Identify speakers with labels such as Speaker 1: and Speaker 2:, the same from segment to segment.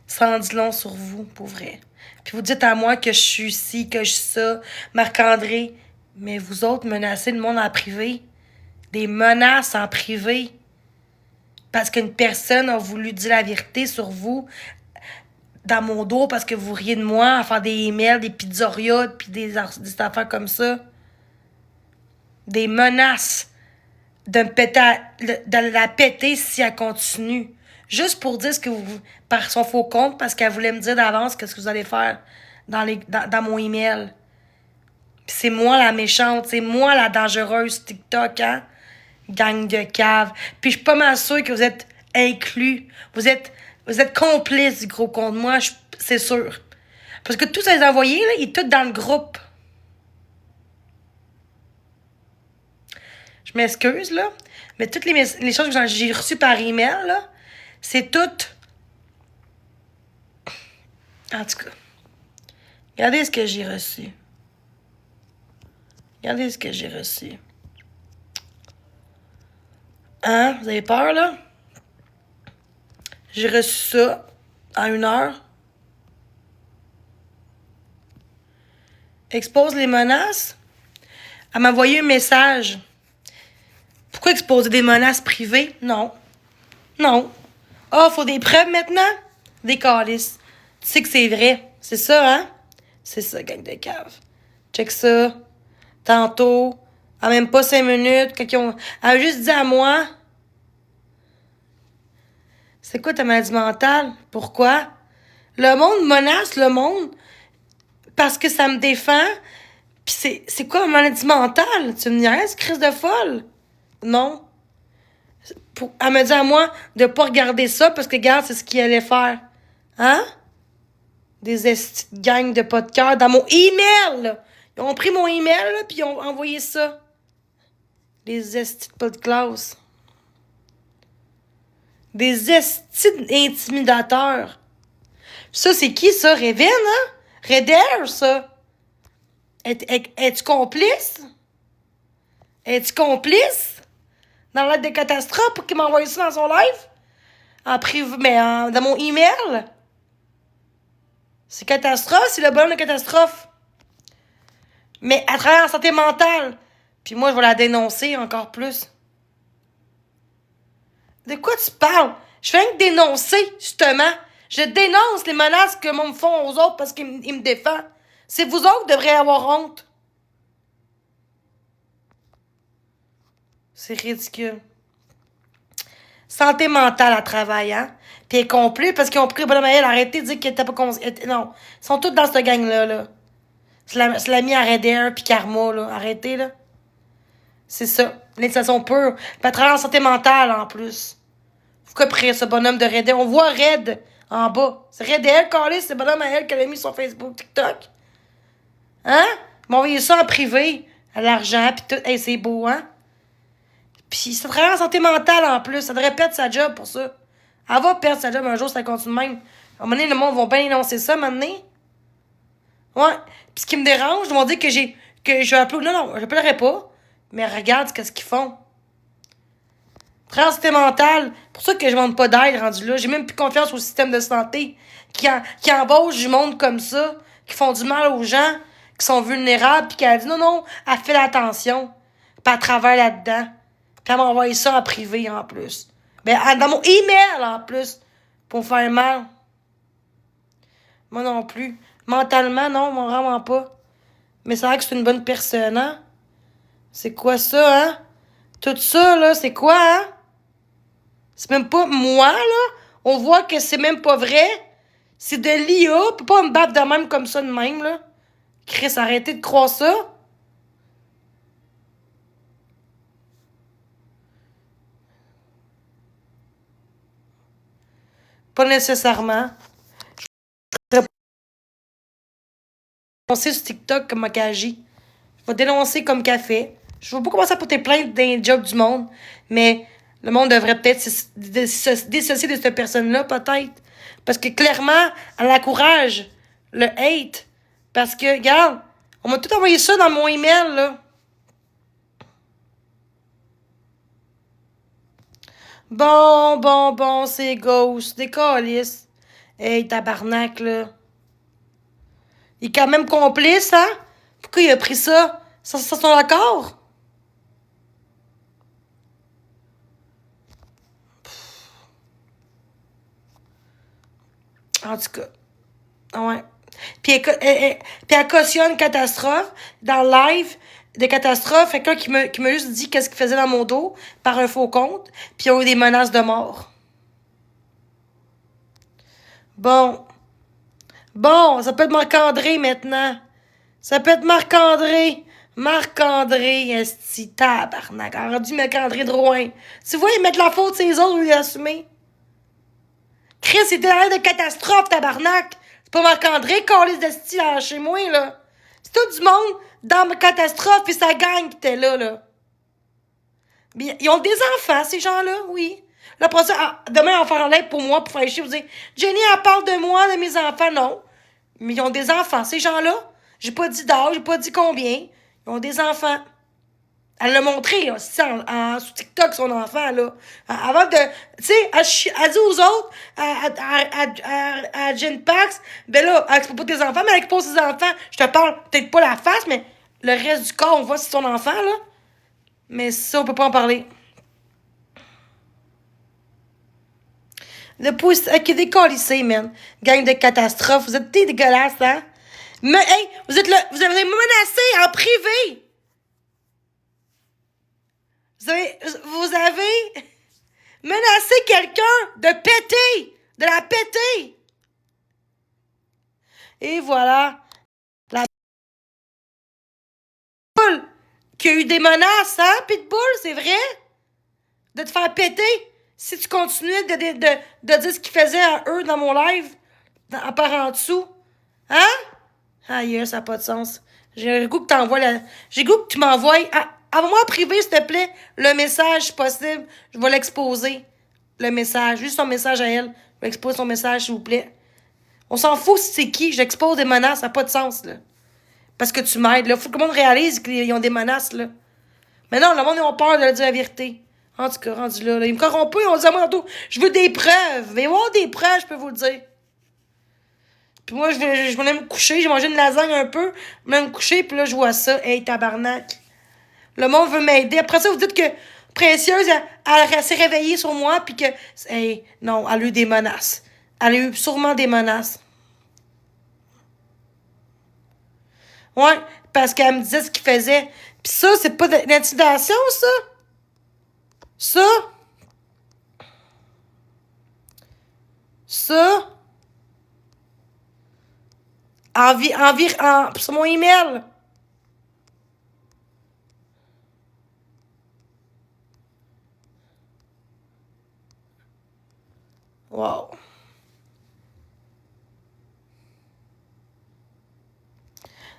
Speaker 1: Ça en dit long sur vous, pour vrai. Puis vous dites à moi que je suis ci, que je suis ça, Marc-André. Mais vous autres menacez le monde en privé. Des menaces en privé. Parce qu'une personne a voulu dire la vérité sur vous dans mon dos parce que vous riez de moi à faire des emails, des pizzerias, puis des affaires comme ça. Des menaces de me péter de la péter si elle continue. Juste pour dire ce que vous... par son faux compte, parce qu'elle voulait me dire d'avance qu'est-ce que vous allez faire dans mon email. Pis c'est moi la méchante, c'est moi la dangereuse TikTok, hein? Gang de cave. Puis je suis pas mal sûre que vous êtes inclus. Vous êtes complices du gros compte. Moi, c'est sûr. Parce que tous ces envoyés, là, ils sont tous dans le groupe. Je m'excuse, là. Mais toutes les choses que j'ai reçues par email, là, c'est toutes... En tout cas, regardez ce que j'ai reçu. Regardez ce que j'ai reçu. Hein? Vous avez peur, là? J'ai reçu ça en 1 heure. Expose les menaces. Elle m'a envoyé un message. Pourquoi exposer des menaces privées? Non. Non. Ah, faut des preuves maintenant? Des calices. Tu sais que c'est vrai. C'est ça, hein? C'est ça, gang de cave. Check ça. Tantôt, en même pas 5 minutes, quand ils ont... Elle a juste dit à moi... C'est quoi ta maladie mentale? Pourquoi? Le monde menace le monde parce que ça me défend. Pis c'est quoi ma maladie mentale? Tu me niaises, crise de folle? Non. Elle me dit à moi de pas regarder ça parce que, regarde, c'est ce qu'il allait faire. Hein? Des gangs de pas de cœur dans mon email, là. Ils ont pris mon email, là, puis ils ont envoyé ça. Des estis de pas de classe. Des estis intimidateurs. Ça, c'est qui, ça? Raven, hein? Redder, ça? Es-tu complice? Es-tu complice? Dans l'aide de catastrophe pour qu'il m'envoie ça dans son live? En privé, mais dans mon email? C'est catastrophe, c'est le bonhomme de catastrophe. Mais à travers la santé mentale. Puis moi, je vais la dénoncer encore plus. De quoi tu parles? Je fais rien que dénoncer, justement. Je dénonce les menaces que me font aux autres parce qu'ils me défendent. C'est vous autres qui devriez avoir honte. C'est ridicule. Santé mentale à travail, hein? Puis elle est complète parce qu'ils ont pris le bonhomme à elle. Arrêtez de dire qu'elle était pas non. Ils sont tous dans cette gang-là, là. C'est l'ami à Redder puis Karma, là. Arrêtez, là. C'est ça. L'indication pure. Puis à travers la santé mentale, en plus. Pourquoi après ce bonhomme de Redder? On voit Red en bas. C'est Redder, calé, c'est le bonhomme à elle qu'elle a mis sur Facebook, TikTok. Hein? Ils m'ont envoyé ça en privé. À l'argent, puis tout. Hey, c'est beau, hein? Puis ça travaille en santé mentale en plus. Ça devrait perdre sa job pour ça. Elle va perdre sa job un jour, ça continue même. À un moment donné, le monde va bien énoncer ça, maintenant. Ouais. Puis ce qui me dérange, ils vont dire que je vais appeler. Non, je n'appellerai pas. Mais regarde ce qu'ils font. Santé mentale. Pour ça que je ne demande pas d'aide rendu là. J'ai même plus confiance au système de santé qui embauche du monde comme ça, qui font du mal aux gens, qui sont vulnérables, puis qui a dit non, elle fait l'attention. Puis elle travaille là-dedans. Puis elle m'a envoyé ça en privé en plus. Ben, dans mon email en plus. Pour me faire mal. Moi non plus. Mentalement, non, vraiment pas. Mais c'est vrai que c'est une bonne personne, hein? C'est quoi ça, hein? Tout ça, là, c'est quoi, hein? C'est même pas moi, là. On voit que c'est même pas vrai. C'est de l'IA. Peut pas me battre de même comme ça de même, là. Chris, arrêtez de croire ça. Pas nécessairement. Je vais dénoncer sur TikTok comme qu'elle agit. Je vais dénoncer comme qu'elle fait. Je veux pas commencer à porter plainte d'un job du monde, mais le monde devrait peut-être se dissocier de cette personne-là, peut-être. Parce que clairement, elle encourage le hate. Parce que, regarde, on m'a tout envoyé ça dans mon email, là. Bon, c'est Ghost, des calices. Hey, tabarnak, là. Il est quand même complice, hein? Pourquoi il a pris ça? Ça son accord? En tout cas. Ouais. Puis elle cautionne catastrophe dans le live de catastrophe. Quelqu'un qui m'a juste dit qu'est-ce qu'il faisait dans mon dos par un faux compte. Puis ils ont eu des menaces de mort. Bon. Bon, ça peut être Marc-André maintenant. Ça peut être Marc-André. Marc-André, esti, tabarnak. On aurait dû Marc-André Drouin. Tu vois, ils mettent la faute sur les autres ou ils l'assumer. Chris, c'était l'air de catastrophe, tabarnak. C'est pas Marc-André, calice de style chez moi, là. C'est tout du monde dans ma catastrophe et sa gang qui était là. Mais ils ont des enfants, ces gens-là, oui. Là, après ça, demain, on va faire un live pour moi, pour faire chier, vous dire, Jenny, elle parle de moi, de mes enfants. Non. Mais ils ont des enfants, ces gens-là. J'ai pas dit d'âge, j'ai pas dit combien. Ils ont des enfants. Elle l'a montré aussi sur TikTok, son enfant, là. Avant de... Tu sais, elle dit aux autres, à Jen Pax, ben là, elle expose pas tes enfants, mais elle expose ses enfants. Je te parle peut-être pas la face, mais le reste du corps, on voit c'est son enfant, là. Mais ça, on peut pas en parler. Le pouce... Ok, décollissé, man. Gang de catastrophe. Vous êtes dégueulasses, hein? Mais, hey, vous avez menacé en privé. Vous avez menacé quelqu'un de péter, de la péter. Et voilà. La Pitbull qui a eu des menaces, hein, Pitbull, c'est vrai? De te faire péter si tu continuais de dire ce qu'ils faisaient à eux dans mon live, en par en dessous. Hein? Aïe, ça n'a pas de sens. J'ai le goût que t'envoies la... J'ai le goût que tu m'envoies... Envoie-moi en privé, s'il te plaît, le message possible. Je vais l'exposer. Le message. Juste son message à elle. Je vais exposer son message, s'il vous plaît. On s'en fout si c'est qui. J'expose des menaces. Ça n'a pas de sens, là. Parce que tu m'aides, là. Faut que le monde réalise qu'ils ont des menaces, là. Mais non, le monde, ils ont peur de dire la vérité. En tout cas, rendu là. Ils me corrompent, ils ont dit à moi tantôt, je veux des preuves. Mais avoir des preuves, je peux vous le dire. Puis moi, je vais aller me coucher. J'ai mangé une lasagne un peu. Je vais me coucher, puis là, je vois ça. Hey, tabarnak. Le monde veut m'aider. Après ça, vous dites que Précieuse, elle s'est réveillée sur moi, puis que... Hey, non, elle a eu des menaces. Elle a eu sûrement des menaces. Ouais, parce qu'elle me disait ce qu'il faisait. Puis ça, c'est pas de l'intimidation, ça? Ça? Ça? Sur mon email. Wow.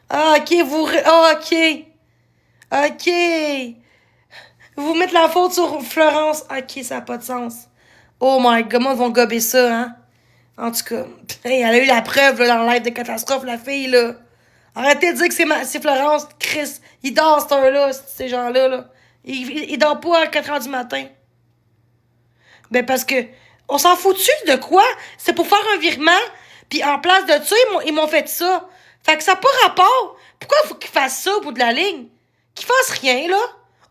Speaker 1: Ah, OK, OK. OK. Vous mettez la faute sur Florence. OK, ça n'a pas de sens. Oh my God, comment ils vont gober ça, hein? En tout cas, hey, elle a eu la preuve là, dans le live de catastrophe, la fille, là. Arrêtez de dire que c'est Florence, Chris. Il dort à cette heure-là, ces gens-là. Là. Il dort pas à 4h du matin. Ben parce que, on s'en fout-tu de quoi? C'est pour faire un virement, puis en place de ça, ils m'ont fait ça. Fait que ça n'a pas rapport. Pourquoi il faut qu'ils fassent ça au bout de la ligne? Qu'ils fassent rien, là?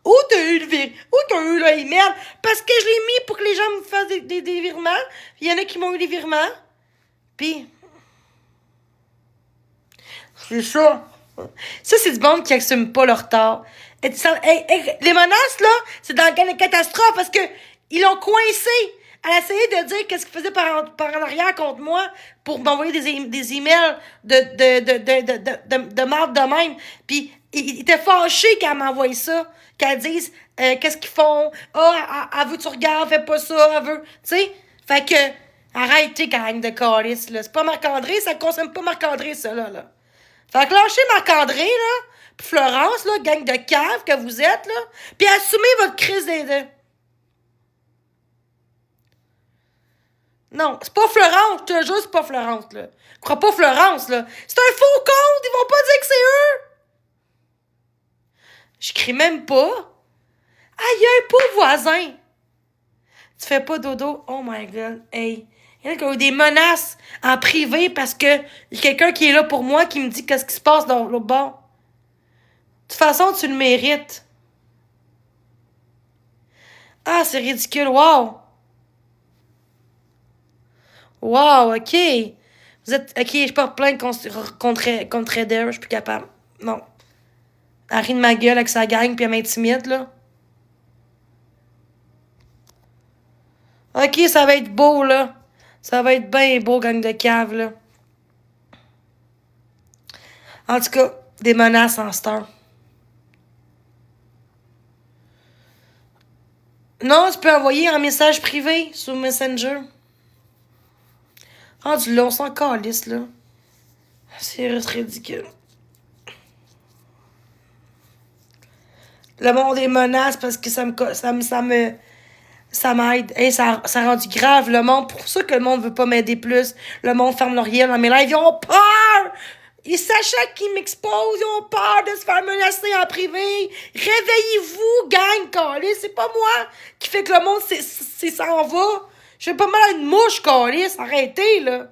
Speaker 1: Où t'as eu le email? Parce que je l'ai mis pour que les gens me fassent des virements. Il y en a qui m'ont eu des virements. Puis, c'est ça. Ça, c'est du monde qui assume pas leur tort. Les menaces, là, c'est dans la catastrophe parce que ils l'ont coincé. Elle a essayé de dire qu'est-ce qu'il faisait par en arrière contre moi pour m'envoyer des emails de marde de même. Puis, il était fâché qu'elle m'envoie ça. Qu'elle dise qu'est-ce qu'ils font. Elle veut que tu regardes, fais pas ça, elle veut. Tu sais? Fait que, arrêtez, gang de calice, là. C'est pas Marc-André, ça consomme pas Marc-André, ça, là. Fait que lâchez Marc-André, là, pis Florence, là, gang de cave que vous êtes, là, pis assumez votre crise des... Non, c'est pas Florence, je te jure, c'est pas Florence, là. Crois pas Florence, là. C'est un faux compte, ils vont pas dire que c'est eux! Je crie même pas. Ah, y a un pauvre voisin! Tu fais pas dodo? Oh my God, hey. Il y en a qui ont eu des menaces en privé parce que y a quelqu'un qui est là pour moi qui me dit qu'est-ce qui se passe dans l'autre bord. De toute façon, tu le mérites. Ah, c'est ridicule. Wow. Wow, OK. Vous êtes... OK, je porte plainte contre Eder. Je suis plus capable. Non. Elle rit de ma gueule avec sa gang puis elle m'intimide, là. OK, ça va être beau, là. Ça va être bien beau, gang de cave, là. En tout cas, des menaces en star. Non, tu peux envoyer un message privé sur Messenger. Rendu là, on s'en calisse, là. C'est ridicule. Le monde est menace parce que ça m'aide. Hey, ça a rendu grave le monde. Pour ça que le monde veut pas m'aider plus. Le monde ferme l'oreille dans mes lives. Ils ont peur! Ils sachent qu'ils m'exposent. Ils ont peur de se faire menacer en privé. Réveillez-vous, gang, calé. C'est pas moi qui fait que le monde s'en va. Je fais pas mal à une mouche, calé. Arrêtez, là.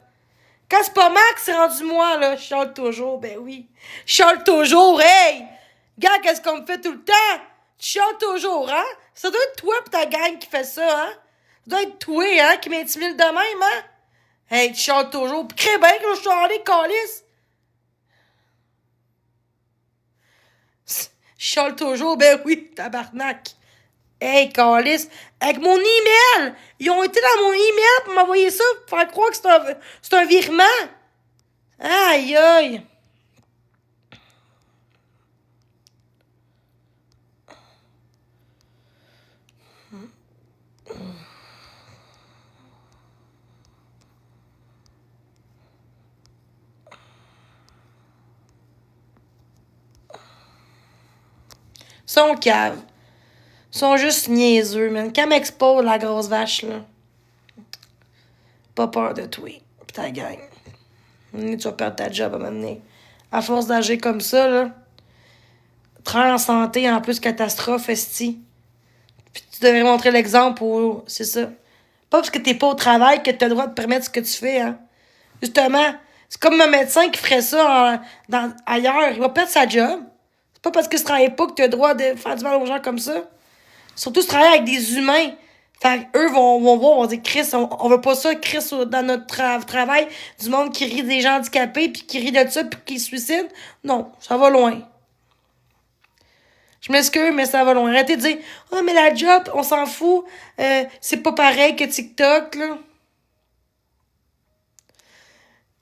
Speaker 1: Quand c'est pas Max, c'est rendu moi, là. Je chante toujours, ben oui. Je chante toujours, hey! Gars, qu'est-ce qu'on me fait tout le temps? Tu chantes toujours, hein? Ça doit être toi pis ta gang qui fait ça, hein? Ça doit être toi, hein, qui m'intimide de même, hein? Hey, tu chantes toujours. Pis crée bien que je suis allé, calice. Je chante toujours, ben oui, tabarnak. Hey, calice. Avec mon email! Ils ont été dans mon email pour m'envoyer ça, pour faire croire que c'est un virement. Aïe, aïe. Sont caves. Sont juste niaiseux, man. Quand m'expose la grosse vache, là. Pas peur de toi. Pis ta gang. Tu vas perdre ta job à un moment donné. À force d'agir comme ça, là. Travail en santé, en plus, catastrophe, esti. Puis tu devrais montrer l'exemple pour... C'est ça. Pas parce que t'es pas au travail que t'as le droit de permettre ce que tu fais, hein. Justement, c'est comme un médecin qui ferait ça ailleurs. Il va perdre sa job. C'est pas parce que tu travailles pas que t'as le droit de faire du mal aux gens comme ça. Surtout se travailler avec des humains. Fait eux vont voir, vont dire Chris, on veut pas ça, Chris, dans notre travail, du monde qui rit des gens handicapés, puis qui rit de ça, puis qui se suicide. Non, ça va loin. Je m'excuse, mais ça va loin. Arrêtez de dire oh, mais la job, on s'en fout. C'est pas pareil que TikTok, là.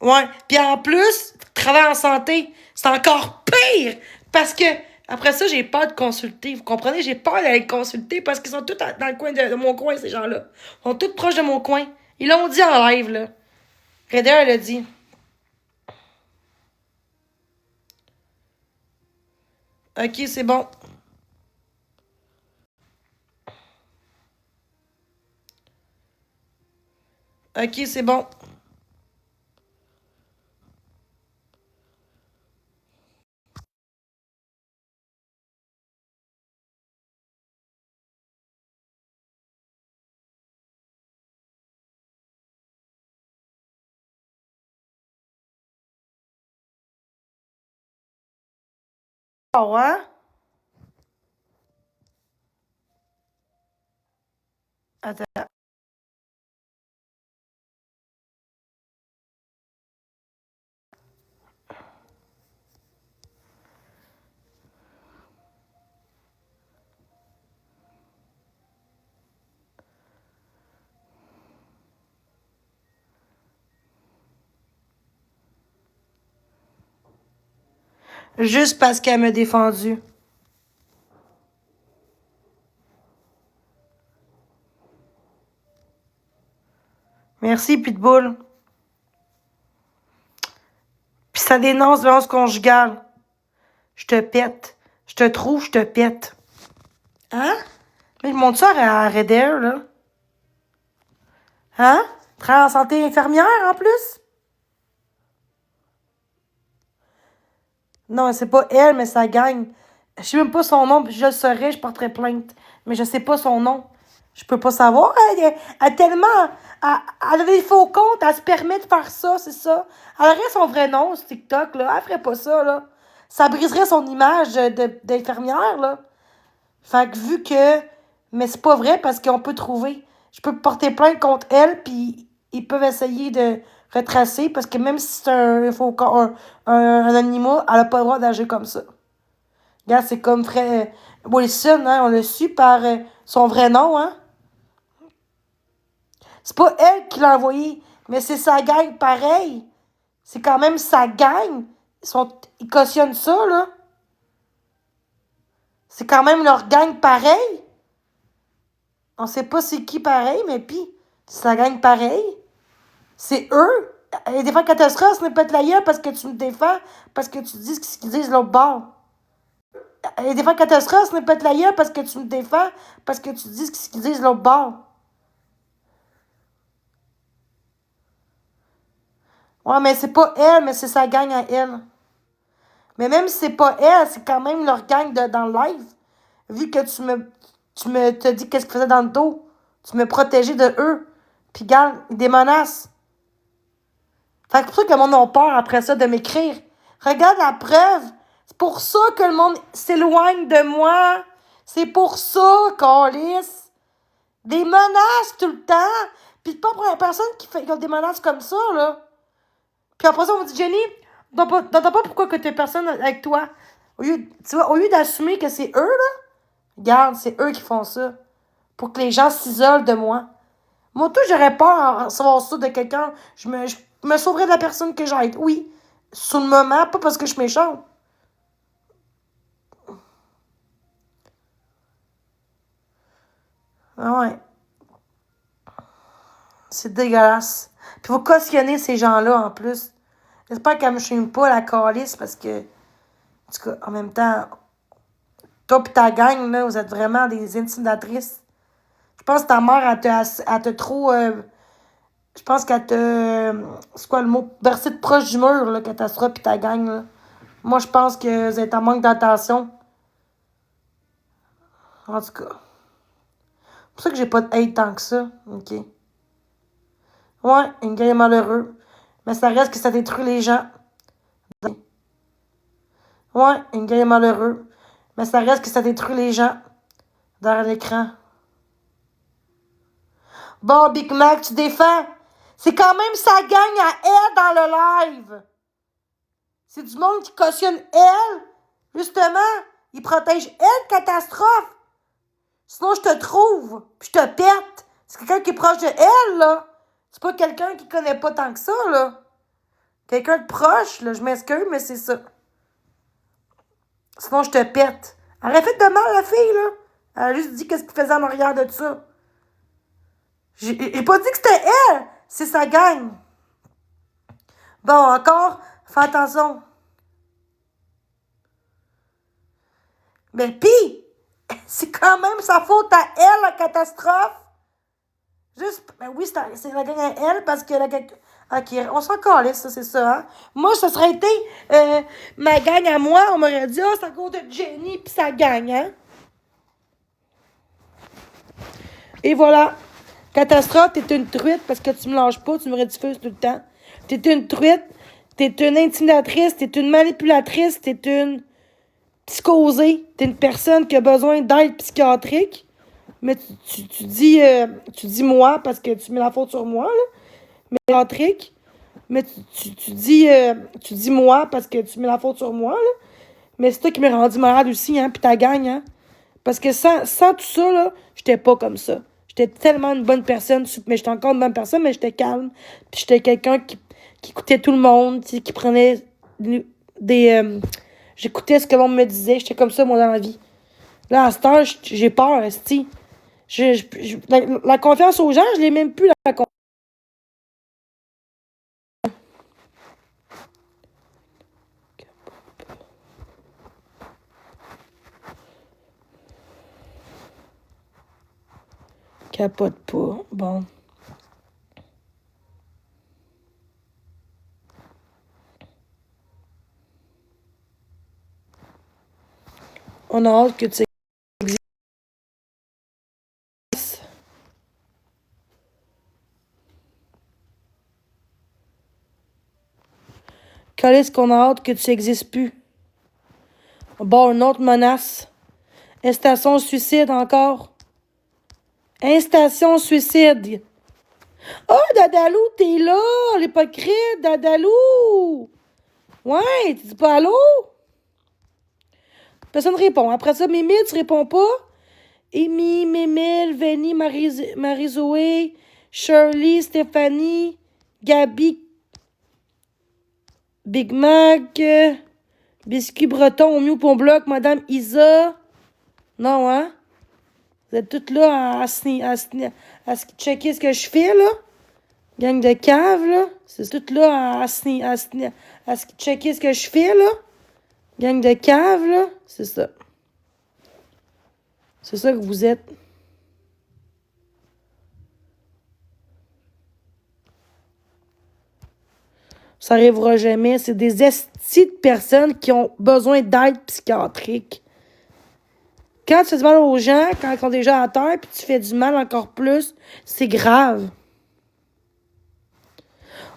Speaker 1: Ouais. Puis en plus, travail en santé, c'est encore pire. Parce que, après ça, j'ai peur de consulter. Vous comprenez? J'ai peur d'aller consulter parce qu'ils sont tous dans le coin de mon coin, ces gens-là. Ils sont tous proches de mon coin. Ils l'ont dit en live, là. Redder, elle a dit. Ok, c'est bon. Ok, c'est bon. Oh, hein? Attends. Juste parce qu'elle m'a défendu. Merci, Pitbull. Puis ça dénonce violence conjugale. Je te pète. Je te trouve, je te pète. Hein? Mais je monte ça à Redder, là. Hein? Travaille en santé infirmière, en plus? Non, c'est pas elle, mais ça gagne. Je sais même pas son nom, puis je le saurais, je porterais plainte. Mais je sais pas son nom. Je peux pas savoir. Elle tellement... Elle a des faux comptes, elle se permet de faire ça, c'est ça. Elle aurait son vrai nom sur TikTok, là. Elle ferait pas ça, là. Ça briserait son image d'infirmière, là. Fait que vu que... Mais c'est pas vrai parce qu'on peut trouver. Je peux porter plainte contre elle, puis ils peuvent essayer de retracer parce que même si c'est un faux un animal, elle a pas le droit d'agir comme ça. Regarde, c'est comme frère Wilson, hein, on l'a su par son vrai nom, hein. C'est pas elle qui l'a envoyé, mais c'est sa gang pareil. C'est quand même sa gang. Ils cautionnent ça, là. C'est quand même leur gang pareil. On sait pas c'est qui pareil, mais pis, c'est sa gang pareil. C'est eux. Et des fois, quand elle sera, ce n'est pas de la gueule parce que tu me défends, parce que tu dis ce qu'ils disent l'autre bord. Et des fois, quand elle sera, ce n'est pas de la gueule parce que tu me défends, parce que tu dis ce qu'ils disent l'autre bord. Ouais, mais c'est pas elle, mais c'est sa gang à elle. Mais même si c'est pas elle, c'est quand même leur gang dans le live. Vu que te dis qu'est-ce qu'ils faisaient dans le dos. Tu me protégeais de eux. Puis regarde, des menaces. Fait que pour ça que le monde a peur après ça de m'écrire. Regarde la preuve. C'est pour ça que le monde s'éloigne de moi. C'est pour ça, câlisse. Des menaces tout le temps. Puis pas pour la personne qui a des menaces comme ça, là. Puis après ça, on me dit, Jenny, t'entends pas pourquoi que t'es personne avec toi. Tu vois, au lieu d'assumer que c'est eux, là, regarde, c'est eux qui font ça. Pour que les gens s'isolent de moi. Moi, tout, j'aurais peur à recevoir ça de quelqu'un. Je me sauverais de la personne que j'aide. Oui. Sur le moment, pas parce que je suis méchante. Ah ouais. C'est dégueulasse. Puis vous cautionnez ces gens-là en plus. J'espère qu'elle me chine pas la calice parce que, en tout cas, en même temps, toi pis ta gang, là, vous êtes vraiment des intimidatrices. Je pense que ta mère, elle te trop. Je pense qu'elle te. C'est quoi le mot? Versé de proche du mur, là, catastrophe pis ta gang, là. Moi, je pense que vous êtes en manque d'attention. En tout cas. C'est pour ça que j'ai pas de hate tant que ça. OK. Ouais, une gang est malheureux. Mais ça reste que ça détruit les gens. Ouais, une gang est malheureux. Mais ça reste que ça détruit les gens. Derrière l'écran. Bon, Big Mac, tu défends. C'est quand même sa gang à elle dans le live. C'est du monde qui cautionne elle. Justement, il protège elle, catastrophe. Sinon, je te trouve, puis je te pète. C'est quelqu'un qui est proche de elle, là. C'est pas quelqu'un qui connaît pas tant que ça, là. Quelqu'un de proche, là. Je m'excuse, mais c'est ça. Sinon, je te pète. Elle aurait fait de mal, la fille, là. Elle a juste dit qu'est-ce qu'il faisait en arrière de ça. J'ai pas dit que c'était elle. C'est sa gang. Bon, encore, fais attention. Mais pis, c'est quand même sa faute à elle, la catastrophe. Juste, ben oui, c'est la gang à elle parce que la gang. Ok, on s'en calisse, ça, c'est ça, hein. Moi, ça serait été ma gang à moi, on m'aurait dit, oh, c'est à cause de Jenny pis sa gang, hein. Et voilà. Catastrophe, t'es une truite parce que tu me lâches pas, tu me rediffuses tout le temps. T'es une truite, t'es une intimidatrice, t'es une manipulatrice, t'es une psychosée, t'es une personne qui a besoin d'aide psychiatrique. Mais tu dis moi parce que tu mets la faute sur moi, là. Mais psychiatrique. Mais tu dis moi parce que tu mets la faute sur moi, là. Mais c'est toi qui m'as rendu malade aussi, hein, pis ta gang, hein. Parce que sans tout ça, là, j'étais pas comme ça. J'étais tellement une bonne personne, mais j'étais encore une bonne personne, mais j'étais calme. Puis j'étais quelqu'un qui écoutait tout le monde, qui prenait des j'écoutais ce que le monde me disait. J'étais comme ça, moi, dans la vie. Là, à cette heure, j'ai peur, esti. La confiance aux gens, je l'ai même plus, la confiance. Capote pas. Bon. On a hâte que tu existes. Calisse qu'on a hâte que tu n'existes plus. Bon, une autre menace. Instation suicide encore. Instation suicide. Oh, Dadalou, t'es là, l'hypocrite, Dadalou. Ouais, tu dis pas allô? Personne ne répond. Après ça, Mimile, tu réponds pas? Amy, Mimile, Venny, Marie-Zoé, Shirley, Stéphanie, Gabi, Big Mac, Biscuit Breton, au mieux pour bloc, Madame Isa. Non, hein? Vous êtes toutes là à checker ce que je fais, là? Gang de cave, là. C'est toutes là à checker ce que je fais, là. Gang de cave, là. C'est ça. C'est ça que vous êtes. Ça arrivera jamais. C'est des estis de personnes qui ont besoin d'aide psychiatrique. Quand tu fais du mal aux gens, quand ils sont déjà à terre, puis tu fais du mal encore plus, c'est grave.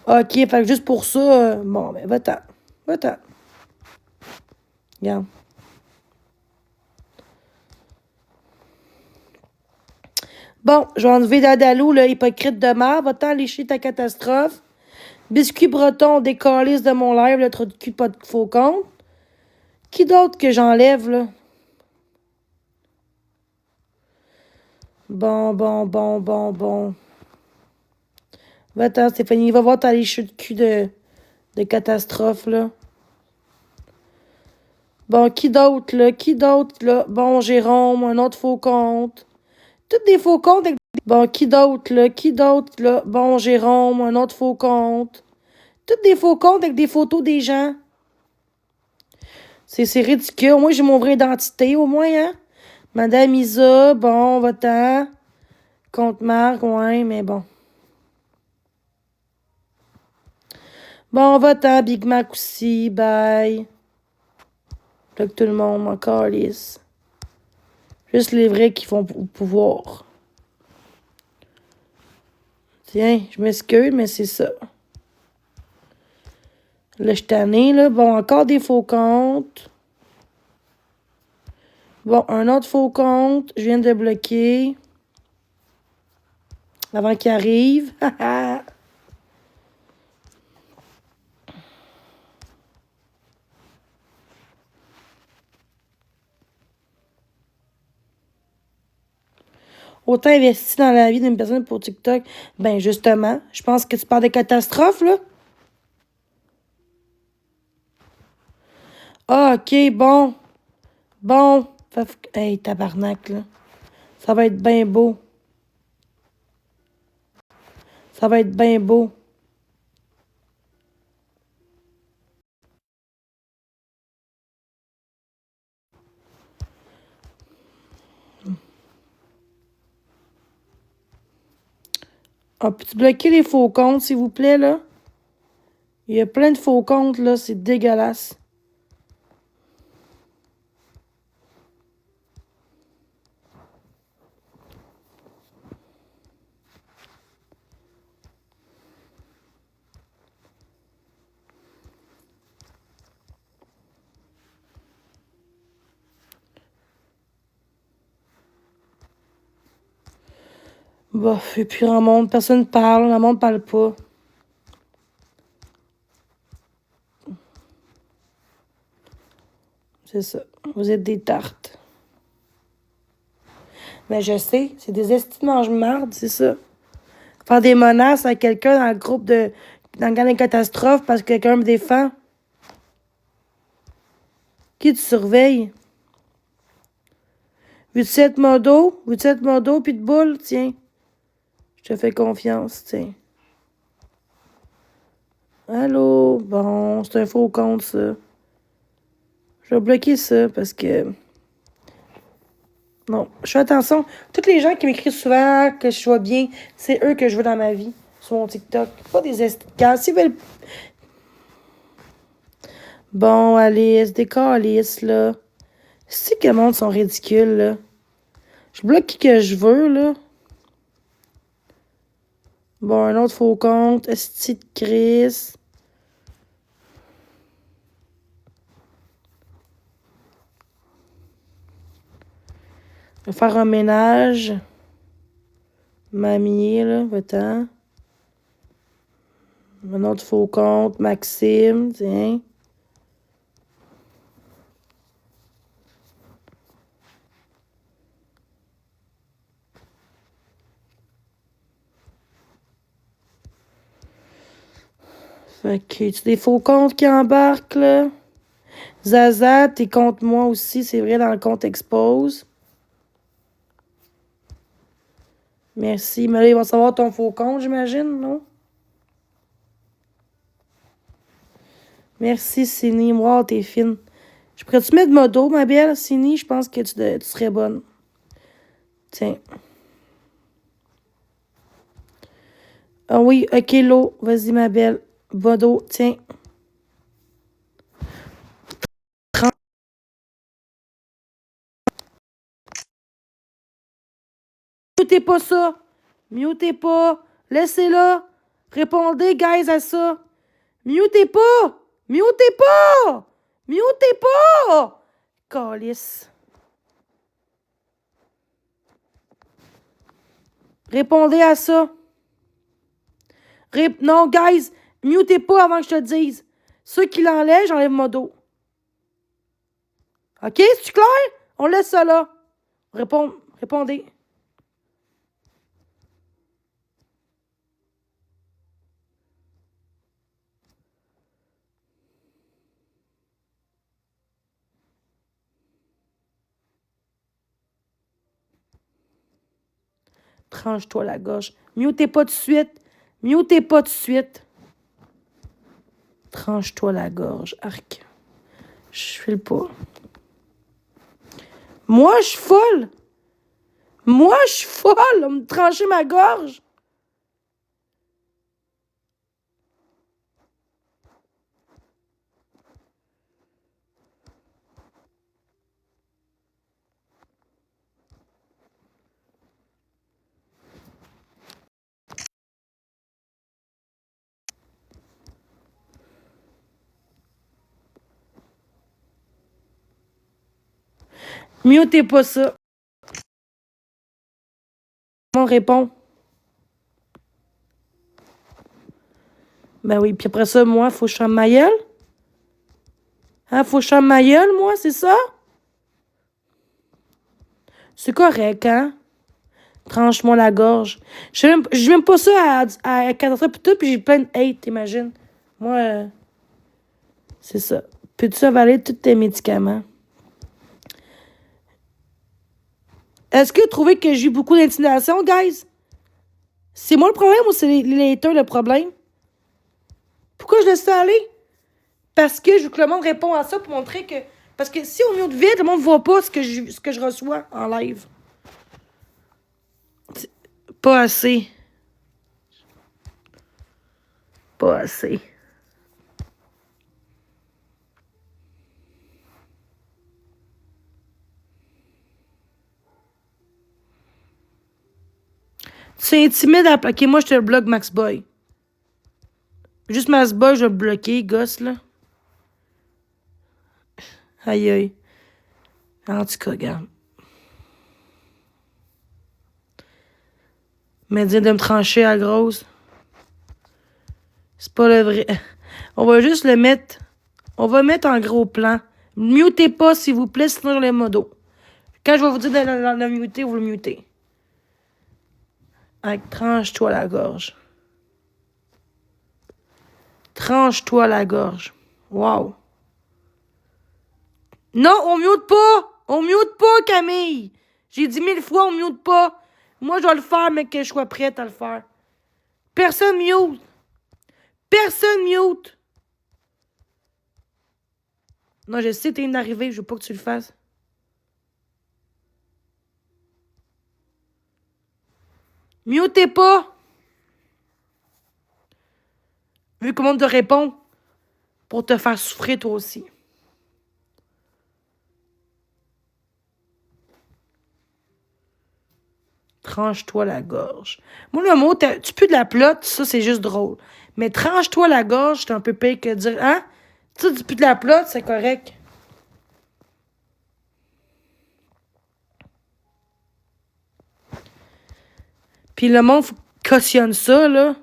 Speaker 1: OK, fait que juste pour ça, bon, ben, va-t'en. Va-t'en. Regarde. Bon, je vais enlever Dadalou, le hypocrite de merde. Va-t'en lécher ta catastrophe. Biscuit breton, décalisse de mon live, le trou de cul, pas de faux compte. Qui d'autre que j'enlève, là? Bon. Va-t'en, Stéphanie, va voir ta léchée de cul de catastrophe, là. Bon, qui d'autre, là? Bon, Jérôme, un autre faux compte. Toutes des faux comptes avec... Bon, qui d'autre, là? Bon, Jérôme, un autre faux compte. Toutes des faux comptes avec des photos des gens. C'est ridicule. Moi, j'ai mon vraie identité, au moins, hein? Madame Isa, bon, va-t'en. Compte Marc, ouais, mais bon. Bon, va-t'en, Big Mac aussi, bye. Là que tout le monde m'en calisse. Juste les vrais qui font pouvoir. Tiens, je m'excuse, mais c'est ça. Là, je suis tannée, là. Bon, encore des faux comptes. Bon, un autre faux compte. Je viens de bloquer. Avant qu'il arrive. Autant investi dans la vie d'une personne pour TikTok. Ben, justement, je pense que tu parles de catastrophe, là. Ah, OK, bon. Bon. Hey, tabarnak, là. Ça va être bien beau. Ça va être bien beau. Ah, peux-tu bloquer les faux comptes, s'il vous plaît, là? Il y a plein de faux comptes, là. C'est dégueulasse. Bof, et puis en monde, personne parle, le monde parle pas. C'est ça. Vous êtes des tartes. Mais je sais, c'est des estis de mange-marde, c'est ça. Faire des menaces à quelqu'un dans le groupe de... dans le gang de catastrophe parce que quelqu'un me défend. Qui tu surveilles? 8-7 modo? 8-7 modo, puis de boule, tiens. Je te fais confiance, tiens. Allô? Bon, c'est un faux compte, ça. Je vais bloquer ça parce que... Non, je fais attention. Toutes les gens qui m'écrivent souvent que je sois bien, c'est eux que je veux dans ma vie, sur mon TikTok. Pas des estiquants. S'ils veulent... Bon, Alice, des calices, là. C'est que le monde sont ridicules, là. Je bloque qui que je veux, là. Bon, un autre faux compte. Esti de Chris. Je vais faire un ménage. Mamie, là, va-t'en. Un autre faux compte, Maxime, tiens. Fait que tu des faux comptes qui embarquent, là. Zaza, t'es contre moi aussi, c'est vrai, dans le compte Expose. Merci. Mais là, ils vont savoir ton faux compte, j'imagine, non? Merci, Sini. Wow, t'es fine. Je pourrais-tu mettre modo, ma belle, Sini? Je pense que tu serais bonne. Tiens. Ah oui, ok, l'eau. Vas-y, ma belle. Modo, tiens. Mutez pas ça. Mutez pas. Laissez-la. Répondez, guys, à ça. Mutez pas. Mutez pas. Mutez pas. Calice. Répondez à ça. Non, guys, mutez pas avant que je te le dise. Ceux qui l'enlèvent, j'enlève modo. OK, c'est-tu clair? On laisse ça là. Répondez. Tranche-toi la gorge. Mutez pas de suite. Mutez pas de suite. Tranche-toi la gorge. Arc. Je file pas. Moi, je suis folle. Moi, je suis folle. On me trancher ma gorge. Mutez pas ça. On répond. Ben oui, puis après ça, moi, faut que je chante ma gueule. Hein, faut que je chante ma gueule, moi, c'est ça? C'est correct, hein? Tranche-moi la gorge. Je même pas ça à 4 heures, puis tout, puis j'ai plein de hate, t'imagines? Moi, c'est ça. Peux-tu avaler tous tes médicaments? Est-ce que vous trouvez que j'ai eu beaucoup d'intimidation, guys? C'est moi le problème ou c'est les haters le problème? Pourquoi je laisse ça aller? Parce que je veux que le monde réponde à ça pour montrer que... Parce que si on mute vite, le monde ne voit pas ce que je reçois en live. Pas assez. Pas assez. Tu es intimide à... Ok, moi, je te le bloque, Max Boy. Juste Max Boy, je vais le bloquer, gosse, là. Aïe, aïe. En tout cas, regarde. Mais dire de me trancher à grosse. C'est pas le vrai. On va juste le mettre... On va mettre en gros plan. Mutez pas, s'il vous plaît, sinon je les modo. Quand je vais vous dire de le muter, vous le mutez. Avec tranche-toi la gorge. Tranche-toi la gorge. Wow. Non, on mute pas! On mute pas, Camille! J'ai dit 1000 fois, on mute pas. Moi, je vais le faire, mais que je sois prête à le faire. Personne mute. Personne mute. Non, je sais, t'es une arrivée, je veux pas que tu le fasses. Mutez pas! Vu comment te répond pour te faire souffrir toi aussi. Tranche-toi la gorge. Moi, le mot, tu peux de la plotte, ça, c'est juste drôle. Mais tranche-toi la gorge, c'est un peu pire que dire, hein? Tu dis plus de la plotte, c'est correct. Puis le monde cautionne ça, là.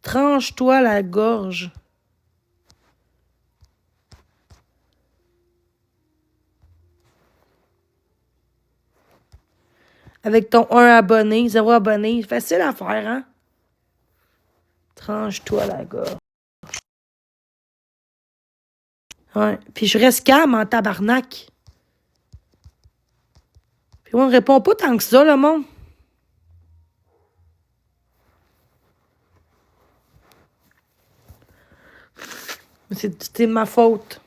Speaker 1: Tranche-toi la gorge. Avec ton 1 abonné, 0 abonné. Facile à faire, hein? Tranche-toi la gorge. Ouais. Puis je reste calme en tabarnak. Puis on ne répond pas tant que ça, le monde. C'est ma faute.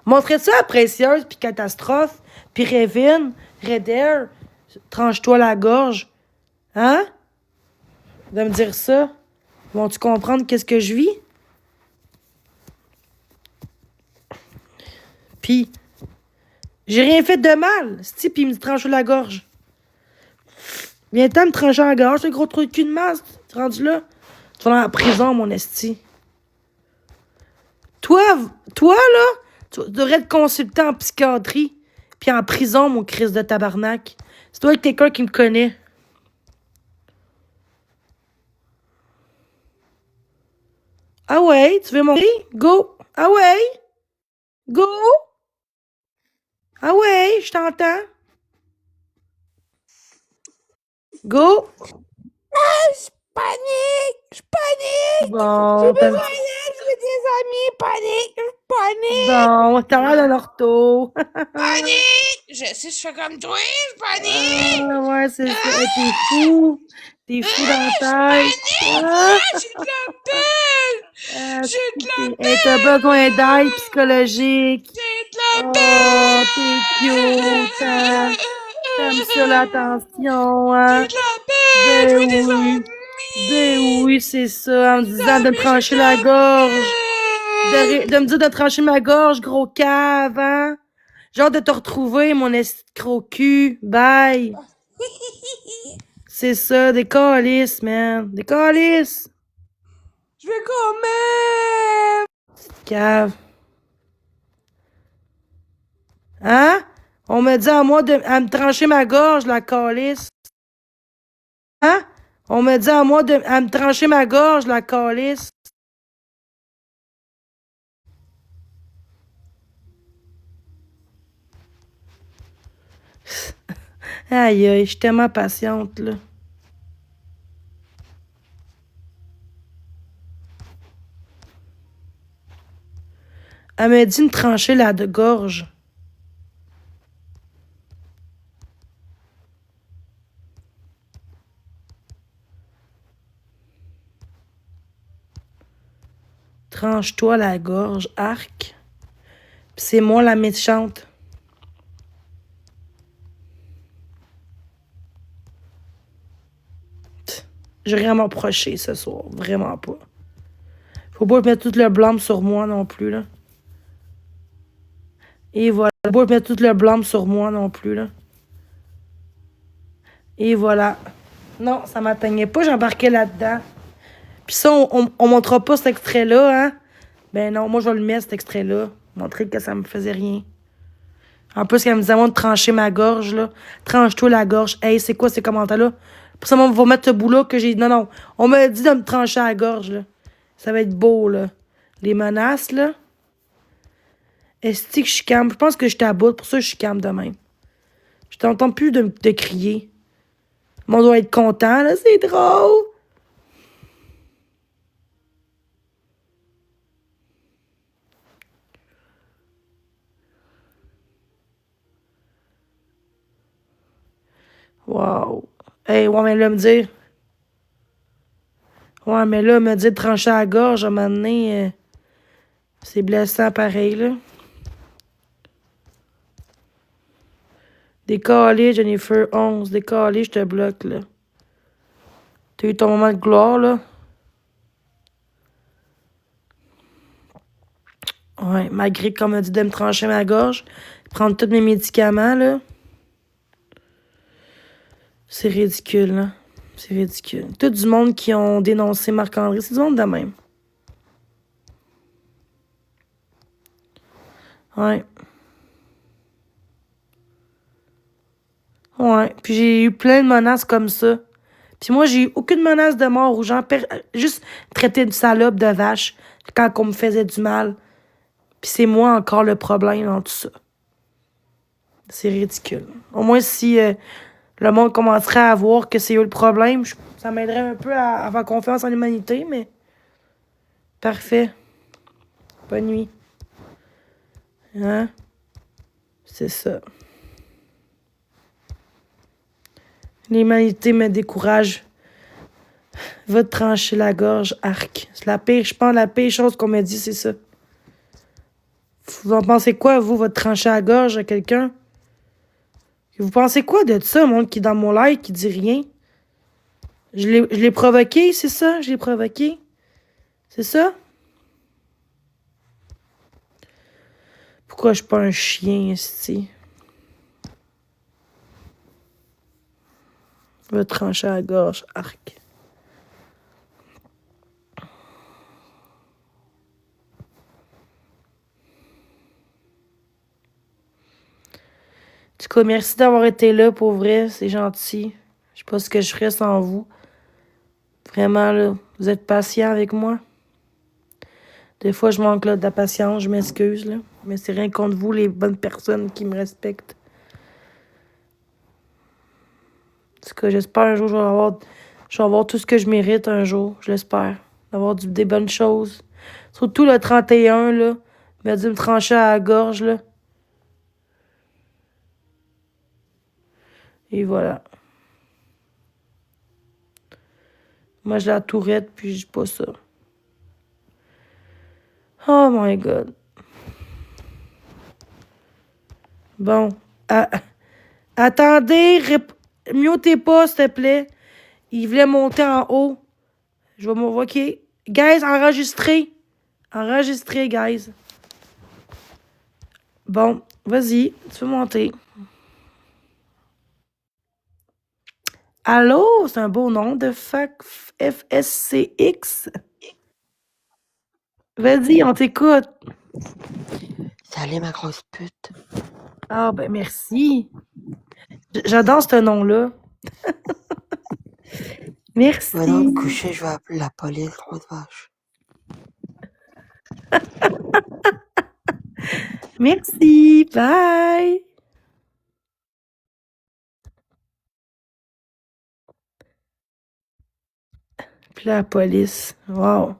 Speaker 1: Montrer ça à Précieuse, puis Catastrophe, puis Révine, Red Air, tranche-toi la gorge. Hein? De me dire ça. Vont-tu comprendre qu'est-ce que je vis? Puis, j'ai rien fait de mal. C'ti, puis il me tranche la gorge. Viens-t'en me trancher la gorge, ce gros trou de cul de masse. Tu es rendu là? Tu vas dans la prison, mon esti. Toi, là, tu devrais te consulter en psychiatrie, puis en prison, mon Christ de tabarnak. C'est toi quelqu'un qui me connaît. Ah ouais, tu veux mourir? Go! Ah ouais! Go! Ah ouais, je t'entends. Go!
Speaker 2: Je panique! Je panique!
Speaker 1: Bon,
Speaker 2: J'ai des amis, panique! Je panique!
Speaker 1: bon, t'as l'air d'un ortho.
Speaker 2: Panique! Je sais, je fais comme toi, je panique!
Speaker 1: Ah, ouais, c'est ça. Hey, t'es fou. T'es fou dans la tête. Ah,
Speaker 2: J'ai de la peine! J'ai de la
Speaker 1: hey, t'as besoin d'aide psychologique.
Speaker 2: J'ai de la
Speaker 1: Oh, t'es cute, hein. T'aimes ça, l'attention, hein.
Speaker 2: J'ai de la peine!
Speaker 1: Ben
Speaker 2: Je veux des
Speaker 1: oui. Ben
Speaker 2: amis!
Speaker 1: oui, c'est ça, en me disant de me trancher la gorge. De me dire de trancher ma gorge, gros cave, hein. Genre de te retrouver, mon escroc cul. Bye. C'est ça, des calices, man. Des calices.
Speaker 2: Je veux quand même!
Speaker 1: Cave. Hein? On me dit à moi à me trancher ma gorge, la calice. Hein? On me dit à moi à me trancher ma gorge, la calice. Aïe, aïe, je suis tellement patiente, là. Elle m'a dit de me trancher la de gorge. Tranche-toi la gorge, arc. Pis c'est moi la méchante. J'ai rien à m'approcher ce soir. Vraiment pas. Faut pas mettre tout le blâme sur moi non plus, là. Et voilà. Faut pas mettre tout le blâme sur moi non plus, là. Et voilà. Non, ça m'atteignait pas, j'embarquais là-dedans. Puis ça, on montrera pas cet extrait-là, hein? Ben non, moi, je vais le mettre, cet extrait-là. Montrer que ça me faisait rien. En plus, quand elle me disait, moi, de trancher ma gorge, là. Tranche-toi la gorge. Hey, c'est quoi ces commentaires-là? Pour ça, on va mettre ce bout-là que j'ai... Non, non. On m'a dit de me trancher la gorge, là. Ça va être beau, là. Les menaces, là. Est-ce que je suis calme? Je pense que je t'aboute. Pour ça, je suis calme de même. Je t'entends plus de crier. On doit être content, là. C'est drôle. Wow. Hey, ouais, mais là, me dire... Ouais, mais là, me dire de trancher la gorge, à un moment donné, c'est blessant pareil, là. Décalé, Jennifer 11. Décalé, je te bloque, là. T'as eu ton moment de gloire, là. Ouais, malgré qu'on m'a dit de me trancher ma gorge, prendre tous mes médicaments, là. C'est ridicule, là. C'est ridicule. Tout du monde qui ont dénoncé Marc-André, c'est du monde de même. Ouais. Ouais. Puis j'ai eu plein de menaces comme ça. Puis moi, j'ai eu aucune menace de mort aux gens. Juste traiter de salope, de vache, quand on me faisait du mal. Puis c'est moi encore le problème dans tout ça. C'est ridicule. Au moins, si le monde commencerait à voir que c'est eux le problème, ça m'aiderait un peu à avoir confiance en l'humanité, mais... Parfait. Bonne nuit. Hein? C'est ça. L'humanité me décourage. Va te trancher la gorge, arc. C'est la pire, je pense, la pire chose qu'on m'a dit, c'est ça. Vous en pensez quoi, vous, votre trancher la gorge à quelqu'un? Vous pensez quoi de ça, monde qui est dans mon live, qui dit rien? Je l'ai provoqué, c'est ça? Je l'ai provoqué? C'est ça? Pourquoi je suis pas un chien, ici? Va te trancher la gorge, arc. En tout cas, merci d'avoir été là, pour vrai. C'est gentil. Je sais pas ce que je ferais sans vous. Vraiment, là, vous êtes patient avec moi. Des fois, je manque là, de la patience, je m'excuse, là. Mais c'est rien contre vous, les bonnes personnes qui me respectent. En tout cas, j'espère un jour, je vais avoir tout ce que je mérite un jour. Je l'espère. D'avoir des bonnes choses. Surtout le 31, là. Il m'a dit me trancher à la gorge, là. Et voilà. Moi, j'ai la tourette, puis je dis pas ça. Oh my God. Bon. Attendez, mutez pas, s'il te plaît. Il voulait monter en haut. Je vais OK. Guys, enregistrez. Enregistrez, guys. Bon, vas-y, tu peux monter. Allô, c'est un beau nom de FSCX. Vas-y, on t'écoute.
Speaker 3: Salut ma grosse pute.
Speaker 1: Ah, ben merci. J'adore ce nom-là. Merci.
Speaker 3: Va donc te coucher, je vais appeler la police, grosse vache.
Speaker 1: Merci. Bye. Puis la police. Wow.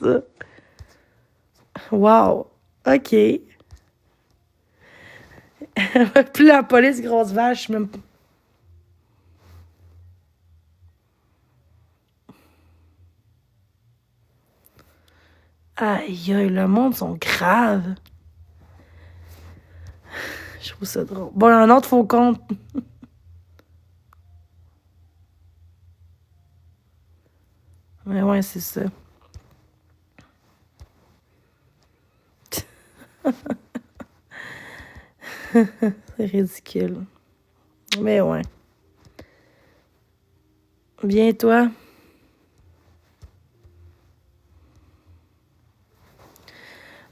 Speaker 1: Ça. Wow. OK. Puis la police, grosse vache, même pas. Aïe, aïe, le monde sont graves. Je trouve ça drôle. Bon, un autre faux compte. Mais ouais, c'est ça. C'est ridicule. Mais ouais. Bien, toi?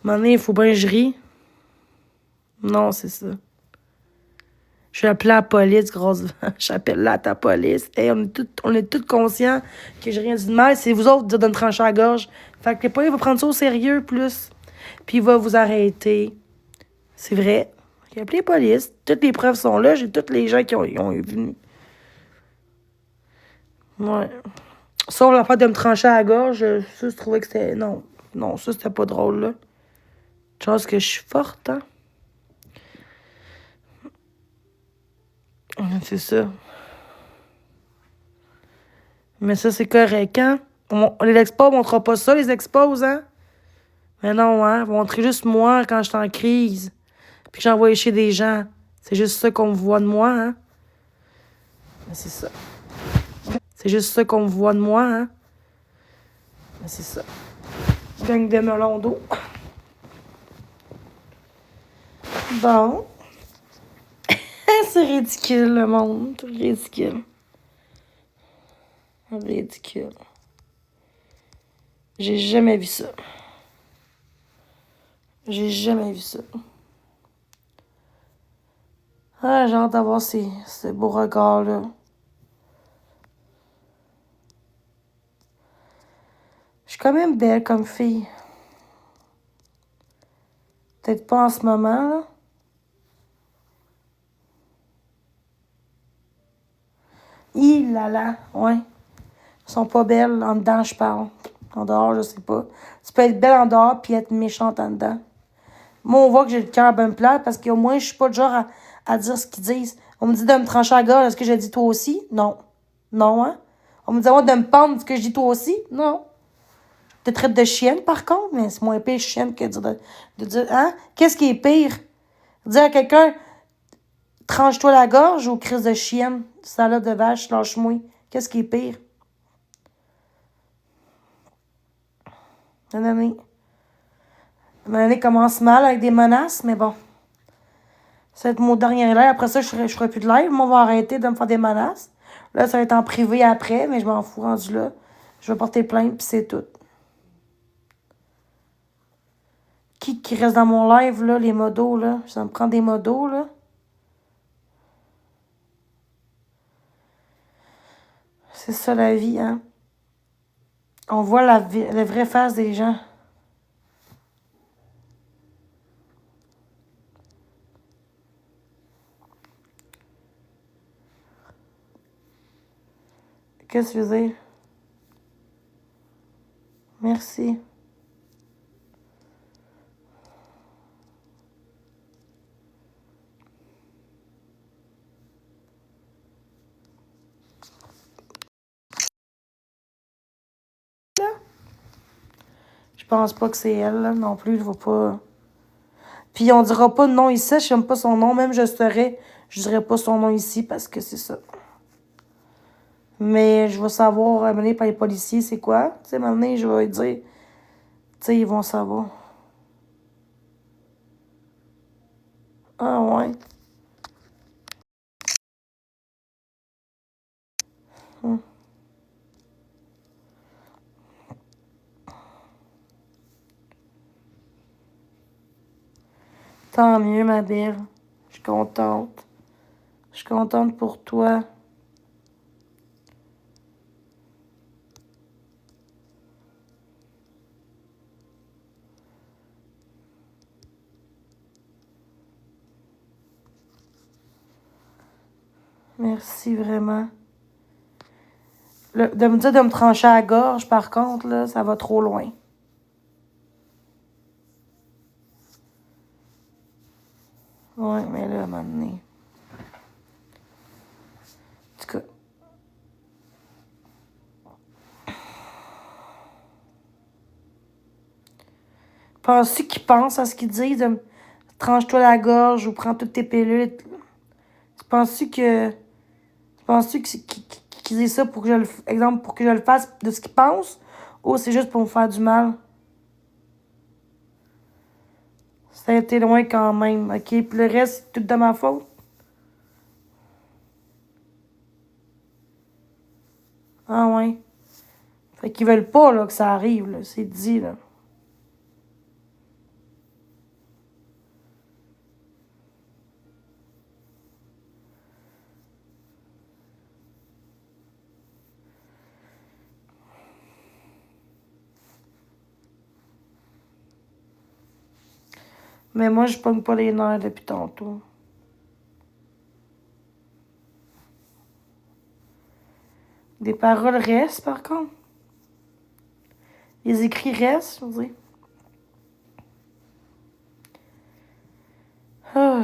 Speaker 1: Maintenant, il faut bien que je rie. Non, c'est ça. Je vais appeler la police, grosse vache. J'appelle là ta police. Hey, on est tous conscients que j'ai rien dit de mal. C'est vous autres de me trancher à la gorge. Fait que le police va prendre ça au sérieux plus. Puis il va vous arrêter. C'est vrai. J'ai appelé la police. Toutes les preuves sont là. J'ai tous les gens qui ont venu. Ouais. Sauf la fois de me trancher à la gorge, ça, je trouvais que c'était... Non. Non, ça, c'était pas drôle, là. Chance que je suis forte, hein. C'est ça. Mais ça, c'est correct, hein? Les expos montrera pas ça, les expos, hein? Mais non, hein? Ils vont montrer juste moi quand je suis en crise. Puis que j'envoie chez des gens. C'est juste ça qu'on me voit de moi, hein? Mais c'est ça. C'est juste ça qu'on me voit de moi, hein? Mais c'est ça. Gang de melon d'eau. Bon. C'est ridicule, le monde. Ridicule. Ridicule. J'ai jamais vu ça. J'ai jamais vu ça. Ah, j'ai hâte d'avoir ces beaux regards-là. Je suis quand même belle comme fille. Peut-être pas en ce moment, là. Là, ouais. Ils sont pas belles. En dedans, je parle. En dehors, je sais pas. Tu peux être belle en dehors puis être méchante en dedans. Moi, on voit que j'ai le cœur à bonne place parce qu'au moins, je suis pas du genre à dire ce qu'ils disent. On me dit de me trancher la gorge. Est-ce que j'ai dit toi aussi? Non. Non, hein? On me dit moi de me pendre. Est-ce que je dis toi aussi? Non. Je te traite de chienne, par contre, mais c'est moins pire chienne que de dire, hein? Qu'est-ce qui est pire? Dire à quelqu'un, tranche-toi la gorge ou crise de chienne, salope de vache, lâche-moi. Qu'est-ce qui est pire? Une année commence mal avec des menaces, mais bon. Ça va être mon dernier live. Après ça, je ferai plus de live. Moi, on va arrêter de me faire des menaces. Là, ça va être en privé après, mais je m'en fous rendu là. Je vais porter plainte, puis c'est tout. Qui reste dans mon live, là, les modos, là? Ça me prend des modos, là. C'est ça, la vie, hein? On voit la vraie face des gens. Qu'est-ce que tu veux dire? Merci. Je pense pas que c'est elle, là, non plus. Je vois pas. Puis on dira pas de nom ici. Je n'aime pas son nom. Même je dirais pas son nom ici parce que c'est ça. Mais je vais savoir, amené par les policiers, c'est quoi. Tu sais, maintenant, je vais dire. Tu sais, ils vont savoir. Ah ouais. Hum. Tant mieux, ma belle. Je suis contente. Je suis contente pour toi. Merci vraiment. De me dire de me trancher à la gorge, par contre, là, ça va trop loin. Ouais, mais là, à un moment donné. En tout cas. Penses-tu qu'ils pensent à ce qu'ils disent de tranche-toi la gorge ou prends toutes tes pilules? Penses-tu que. Penses-tu qu'ils disent ça pour que exemple, pour que je le fasse de ce qu'ils pensent? Ou c'est juste pour me faire du mal? Ça a été loin quand même, ok? Puis le reste, c'est tout de ma faute? Ah ouais. Fait qu'ils veulent pas là, que ça arrive, là. C'est dit, là. Mais moi, je pogne pas les nerfs depuis tantôt. Des paroles restent, par contre. Les écrits restent, je veux dire. Ah.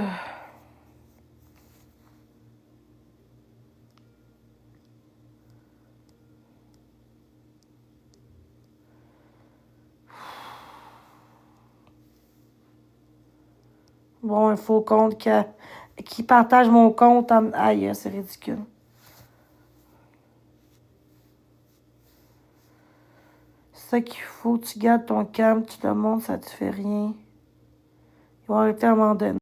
Speaker 1: Bon, un faux compte qui partage mon compte. Aïe, c'est ridicule. C'est ça qu'il faut. Tu gardes ton calme, tu le montres, ça te fait rien. Ils vont arrêter à un moment donné.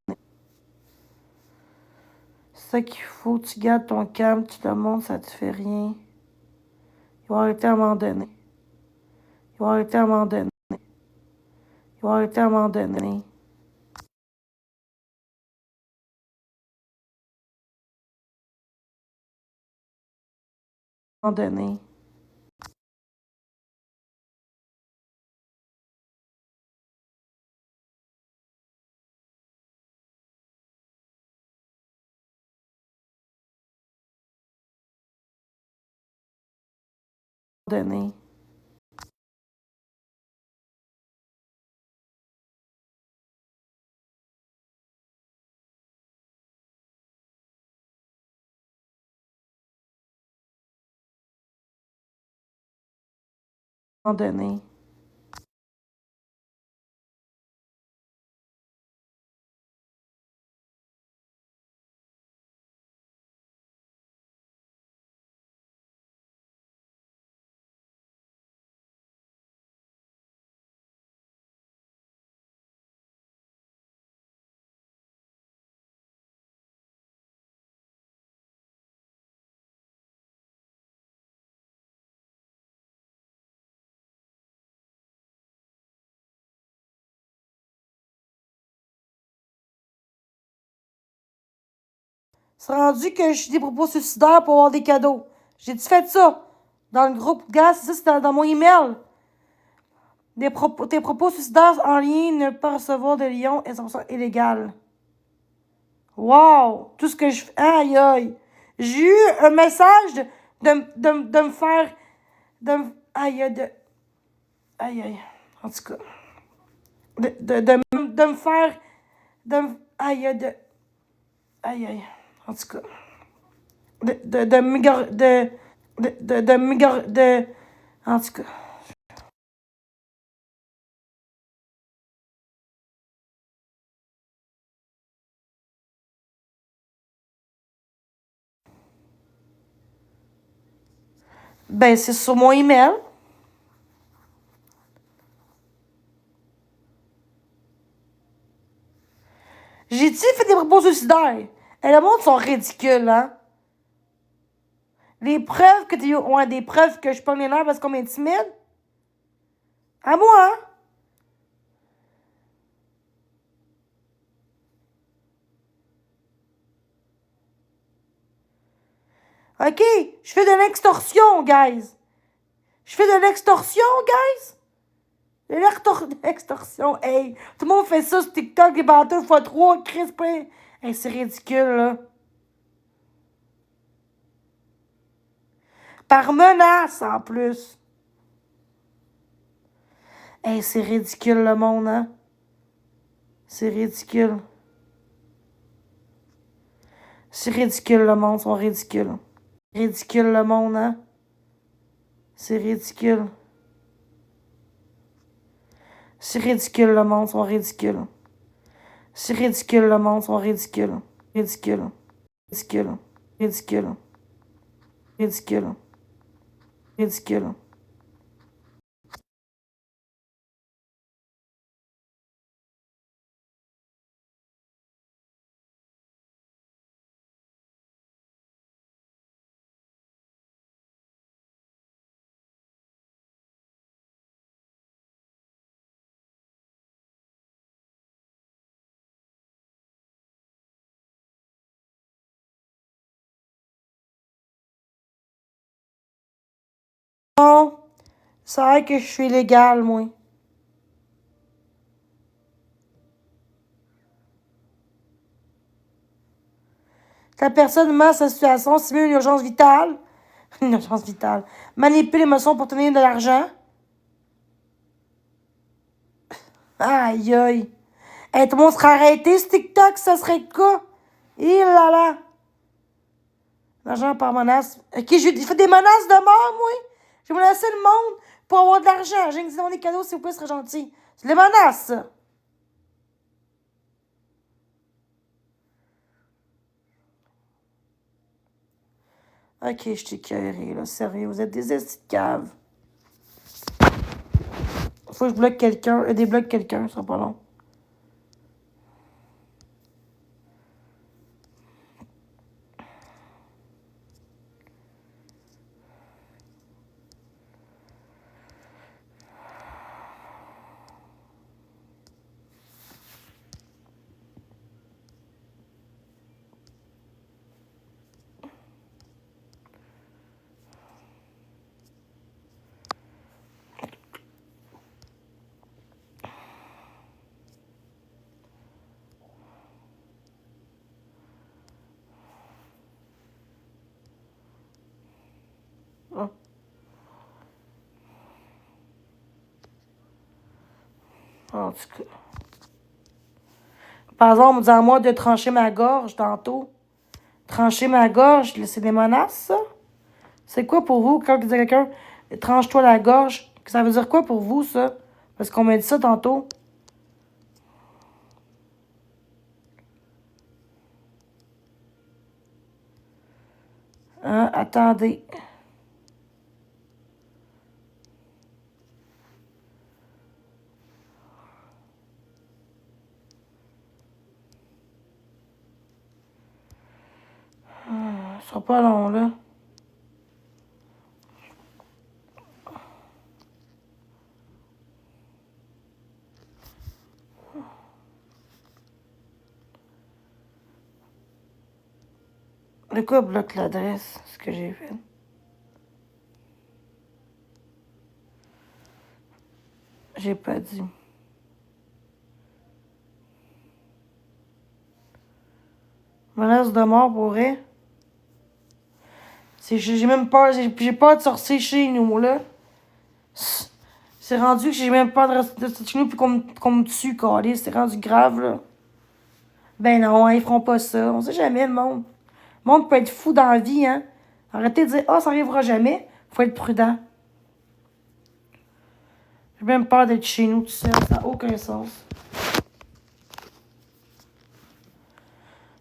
Speaker 1: C'est ça qu'il faut. Tu gardes ton calme, tu le montres, ça te fait rien. Ils vont arrêter à un moment donné. Ils vont arrêter à un moment donné. Ils va arrêter à un moment donné. À un moment donné. Donné. À un moment donné. C'est rendu que je suis des propos suicidaires pour avoir des cadeaux. J'ai-tu fait ça? Dans le groupe de gars, c'est ça, c'est dans mon email. Tes propos suicidaires en lien ne pas recevoir de lion est 100% illégal. Wow! Tout ce que je fais. Aïe, aïe! J'ai eu un message de me faire. Aïe, aïe, aïe, aïe. En tout cas. De me faire. Aïe, aïe, aïe, aïe. En tout cas. De me. En tout cas. Ben, c'est sur mon email. J'ai-tu fait des propos suicidaires? Et le monde sont ridicules, hein? Les preuves que tu as des preuves que je pogne les nerfs parce qu'on m'intimide? À moi, hein? OK, je fais de l'extorsion, guys. Je fais de l'extorsion, guys. De l'extorsion, hey. Tout le monde fait ça sur TikTok, les bateaux x3, Chris, hey, c'est ridicule, là. Par menace, en plus. Hey, c'est ridicule, le monde, hein. C'est ridicule. C'est ridicule, le monde, ils sont ridicules. Ridicule, le monde, hein. C'est ridicule. C'est ridicule, le monde, ils sont ridicules. C'est ridicule, le monde, ils sont ridicules. Ridicule. Ridicule. Ridicule. Ridicule. Ridicule. Non, c'est vrai que je suis illégale, moi. La personne ment sa situation, simule une urgence vitale. Une urgence vitale. Manipule l'émotion pour tenir de l'argent. Aïe, aïe. Hey, tout le monde serait arrêté sur TikTok, ça serait le cas. Il là là. L'argent par menace. Ok, j'ai fait des menaces de mort, moi. J'ai menacé le monde pour avoir de l'argent. J'ai dit, des cadeaux, s'il vous plaît, ce serait gentil. C'est des menaces, ça. Ok, je t'ai carré, là. Sérieux, vous êtes des estis de cave. Faut que je bloque quelqu'un. Débloque quelqu'un, ça sera pas long. En tout cas. Par exemple, on me dit à moi de trancher ma gorge tantôt. Trancher ma gorge, c'est des menaces, ça? C'est quoi pour vous quand vous dites à quelqu'un tranche-toi la gorge? Ça veut dire quoi pour vous, ça? Parce qu'on m'a dit ça tantôt. Hein? Attendez. Ça sera pas long, là. Le quoi bloque l'adresse? Ce que j'ai fait. J'ai pas dit. Menace de mort pourrait. J'ai même peur. J'ai peur de sortir chez nous, là. C'est rendu que j'ai même peur de rester chez nous puis qu'on me tue, calé. C'est rendu grave, là. Ben non, hein, ils feront pas ça. On sait jamais, le monde. Le monde peut être fou dans la vie, hein. Arrêtez de dire, ah, ça arrivera jamais. Faut être prudent. J'ai même peur d'être chez nous tout seul. Ça n'a aucun sens.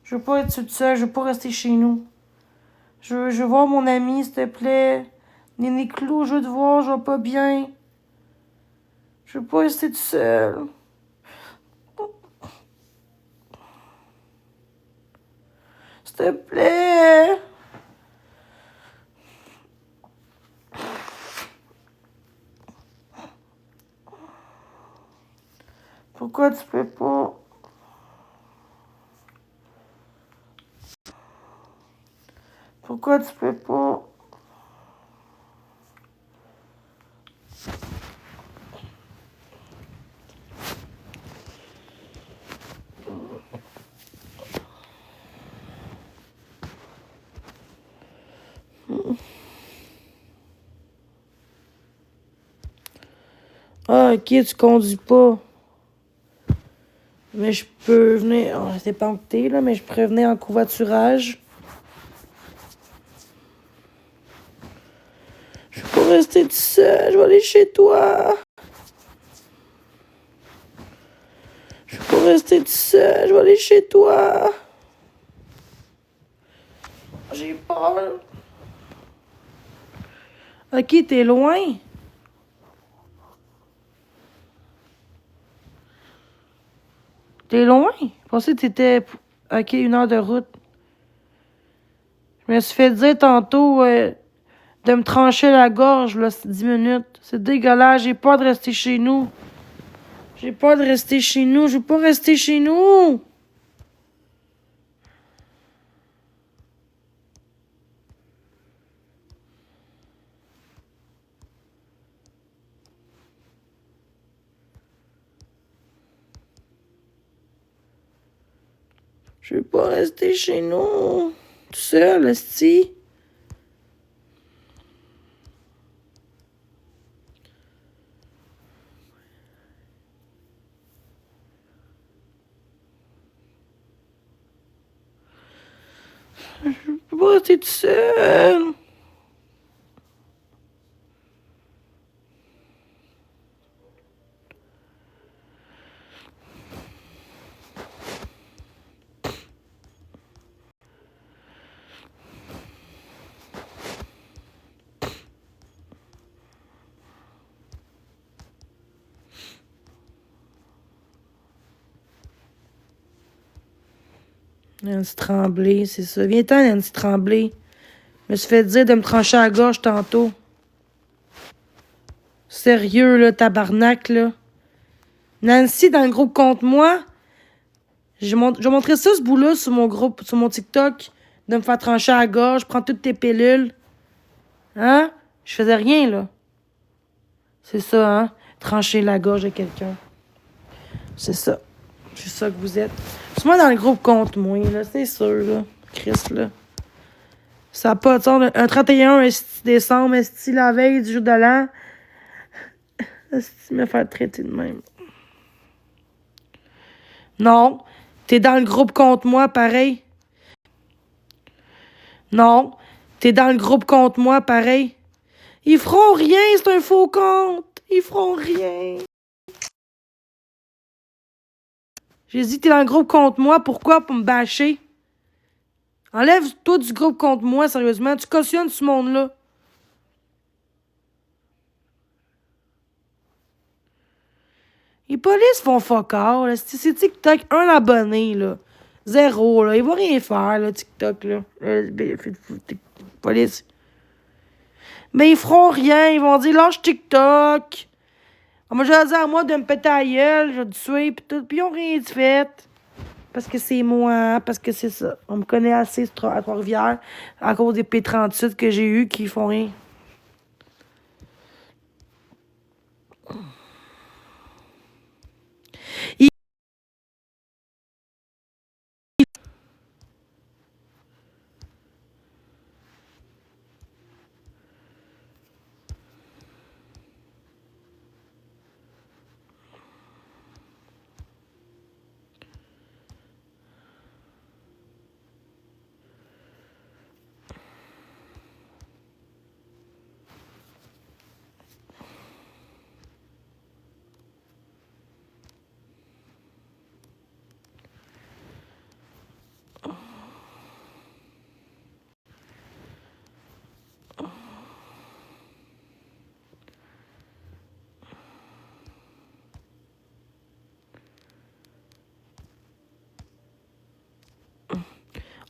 Speaker 1: Je veux pas être toute seule. Je veux pas rester chez nous. Je veux voir mon ami, s'il te plaît. Néné Clou, je veux te voir. Je vais pas bien. Je veux pas rester toute seule. S'il te plaît. Pourquoi tu peux pas? Pourquoi tu peux pas? Ah, ok, tu conduis pas. Mais je peux venir. Oh, c'est pas que là, mais je pourrais venir en covoiturage. Je peux pas rester tout seul. Je vais aller chez toi. Je peux pas rester tout seul. Je vais aller chez toi. J'ai peur. Ok, t'es loin. T'es loin? Je pensais que t'étais... Ok, 1 heure de route. Je me suis fait dire tantôt de me trancher la gorge, là, c'est 10 minutes. C'est dégueulasse, j'ai peur de rester chez nous. J'ai peur de rester chez nous, je veux pas rester chez nous. Je veux pas rester chez nous. Tout seul, esti. Je peux pas rester tout seul. Nancy Tremblay, c'est ça. Viens-t'en, Nancy Tremblay. Je me suis fait dire de me trancher la gorge tantôt. Sérieux, là, tabarnak, là. Nancy, dans le groupe contre moi, je vais montrer ça, ce bout-là, sur mon groupe, sur mon TikTok, de me faire trancher la gorge, prendre toutes tes pilules. Hein? Je faisais rien, là. C'est ça, hein? Trancher la gorge de quelqu'un. C'est ça. C'est ça que vous êtes. C'est moi dans le groupe contre moi, là. C'est sûr, là. Chris, là. Ça n'a pas de sens. Un 31 décembre, esti, la veille du jour de l'an. Esti, me faire traiter de même. Non. T'es dans le groupe contre moi, pareil. Non. T'es dans le groupe contre moi, pareil. Ils feront rien, c'est un faux compte. Ils feront rien. J'ai dit, t'es dans le groupe contre moi, pourquoi? Pour me bâcher. Enlève-toi du groupe contre moi, sérieusement. Tu cautionnes ce monde-là. Les polices font fuck all, là. C'est TikTok, un abonné, là. Zéro, là. Ils vont rien faire, là, TikTok, là. Police. Mais ils feront rien. Ils vont dire, lâche TikTok. On m'a déjà dit à moi de me péter à la gueule, je vais te tuer, pis tout. Pis ils ont rien fait. Parce que c'est moi, parce que c'est ça. On me connaît assez à Trois-Rivières à cause des P38 que j'ai eus qui font rien.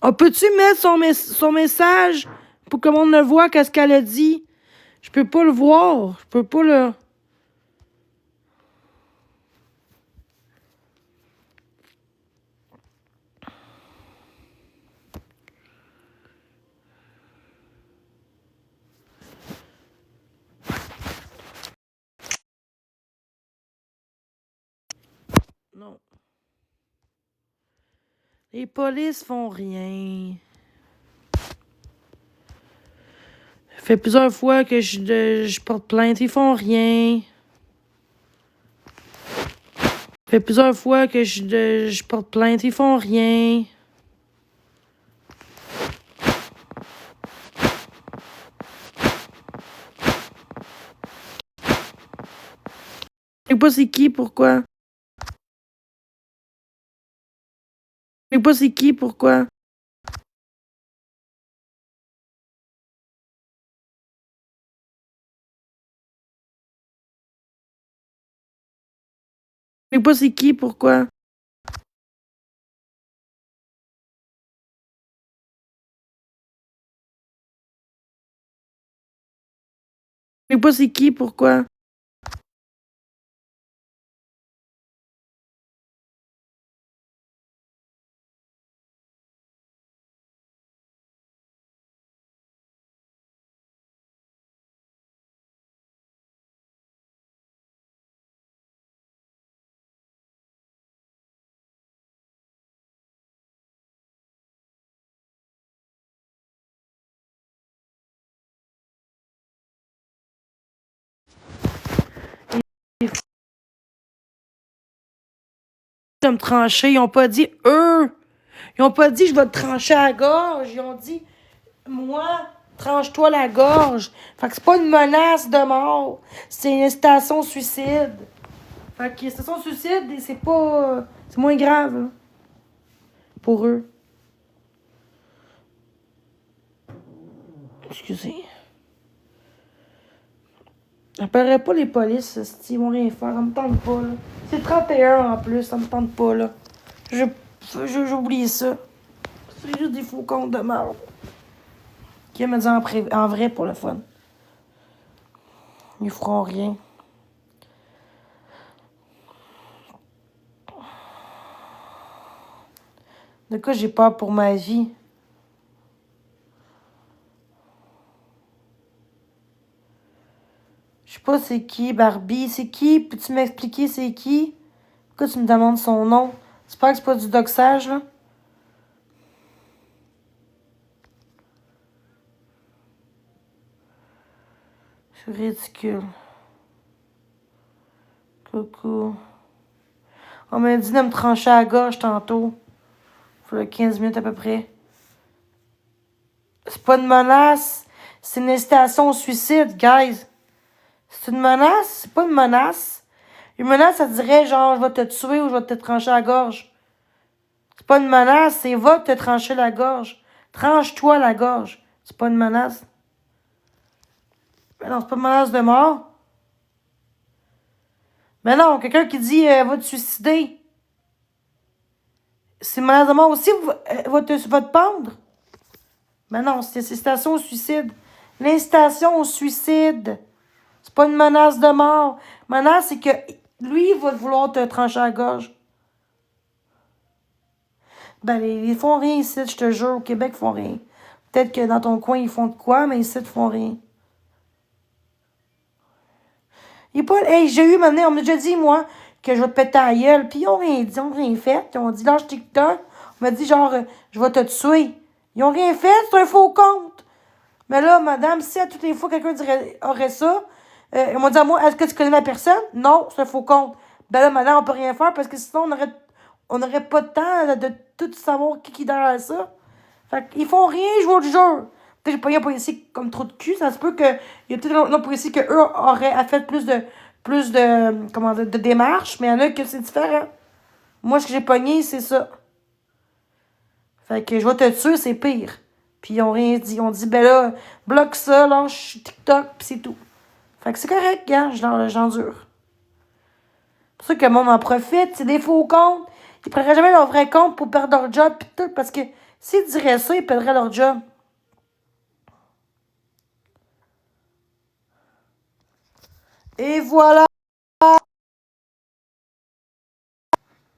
Speaker 1: On peut-tu mettre son message pour que le monde le voit, qu'est-ce qu'elle a dit? Je peux pas le voir. Je peux pas le... Non. Les polices font rien. Ça fait plusieurs fois que je porte plainte. Ils font rien. Ça fait plusieurs fois que je porte plainte. Ils font rien. Je sais pas c'est qui, pourquoi. Je sais pas c'est qui, pourquoi. Je sais pas c'est qui, pourquoi. Je sais pas c'est qui, pourquoi. De me trancher. Ils ont pas dit eux. Ils ont pas dit je vais te trancher à la gorge. Ils ont dit moi, tranche-toi la gorge. Fait que c'est pas une menace de mort. C'est une incitation au suicide. Fait que incitation au suicide, c'est pas. C'est moins grave, là, pour eux. Excusez. J'appellerai pas les polices, ils vont rien faire. Ça me tente pas, là. C'est 31 en plus, ça me tente pas, là. J'ai oublié ça. C'est juste des faux comptes de merde. Qui me dit en vrai pour le fun. Ils feront rien. De quoi j'ai peur pour ma vie? Je sais pas c'est qui, Barbie. C'est qui? Peux-tu m'expliquer c'est qui? Pourquoi tu me demandes son nom? J'espère que c'est pas du doxage, là. C'est ridicule. Coucou. On m'a dit de me trancher à la gorge tantôt. Il y a 15 minutes à peu près. C'est pas une menace. C'est une incitation au suicide, guys. C'est une menace? C'est pas une menace. Une menace, ça dirait genre, je vais te tuer ou je vais te trancher la gorge. C'est pas une menace, c'est va te trancher la gorge. Tranche-toi la gorge. C'est pas une menace. Mais non, c'est pas une menace de mort. Mais non, quelqu'un qui dit va te suicider. C'est une menace de mort aussi, va te pendre. Mais non, c'est incitation au suicide. L'incitation au suicide. C'est pas une menace de mort. Menace, c'est que lui, il va vouloir te trancher la gorge. Ben, ils font rien ici, je te jure. Au Québec, ils font rien. Peut-être que dans ton coin, ils font de quoi, mais ici, ils font rien. Il est pas... Hey, j'ai eu, maintenant, on m'a déjà dit, moi, que je vais te péter à la gueule. Puis ils ont rien dit, ils ont rien fait. Ils ont dit, lâche TikTok. On m'a dit, genre, je vais te tuer. Ils ont rien fait, c'est un faux compte. Mais là, madame, si à toutes les fois quelqu'un aurait ça, ils m'ont dit à moi, est-ce que tu connais la personne? Non, c'est un faux compte. Ben là, madame, on peut rien faire parce que sinon, on n'aurait pas de temps de tout savoir qui est derrière ça. Fait qu'ils font rien, je vous le jure. Peut-être que j'ai pas un policier comme trop de cul. Ça se peut qu'il y a peut-être un autre policier qu'eux auraient fait de démarches, mais il y en a que c'est différent. Moi, ce que j'ai pogné, c'est ça. Fait que je vais te tuer, c'est pire. Puis ils ont rien dit. Ils ont dit, ben là, bloque ça, lâche TikTok, pis c'est tout. Fait que c'est correct, gars, j'endure. C'est pour ça que le monde en profite, c'est des faux comptes. Ils prendraient jamais leur vrai compte pour perdre leur job pis tout, parce que s'ils diraient ça, ils perdraient leur job. Et voilà.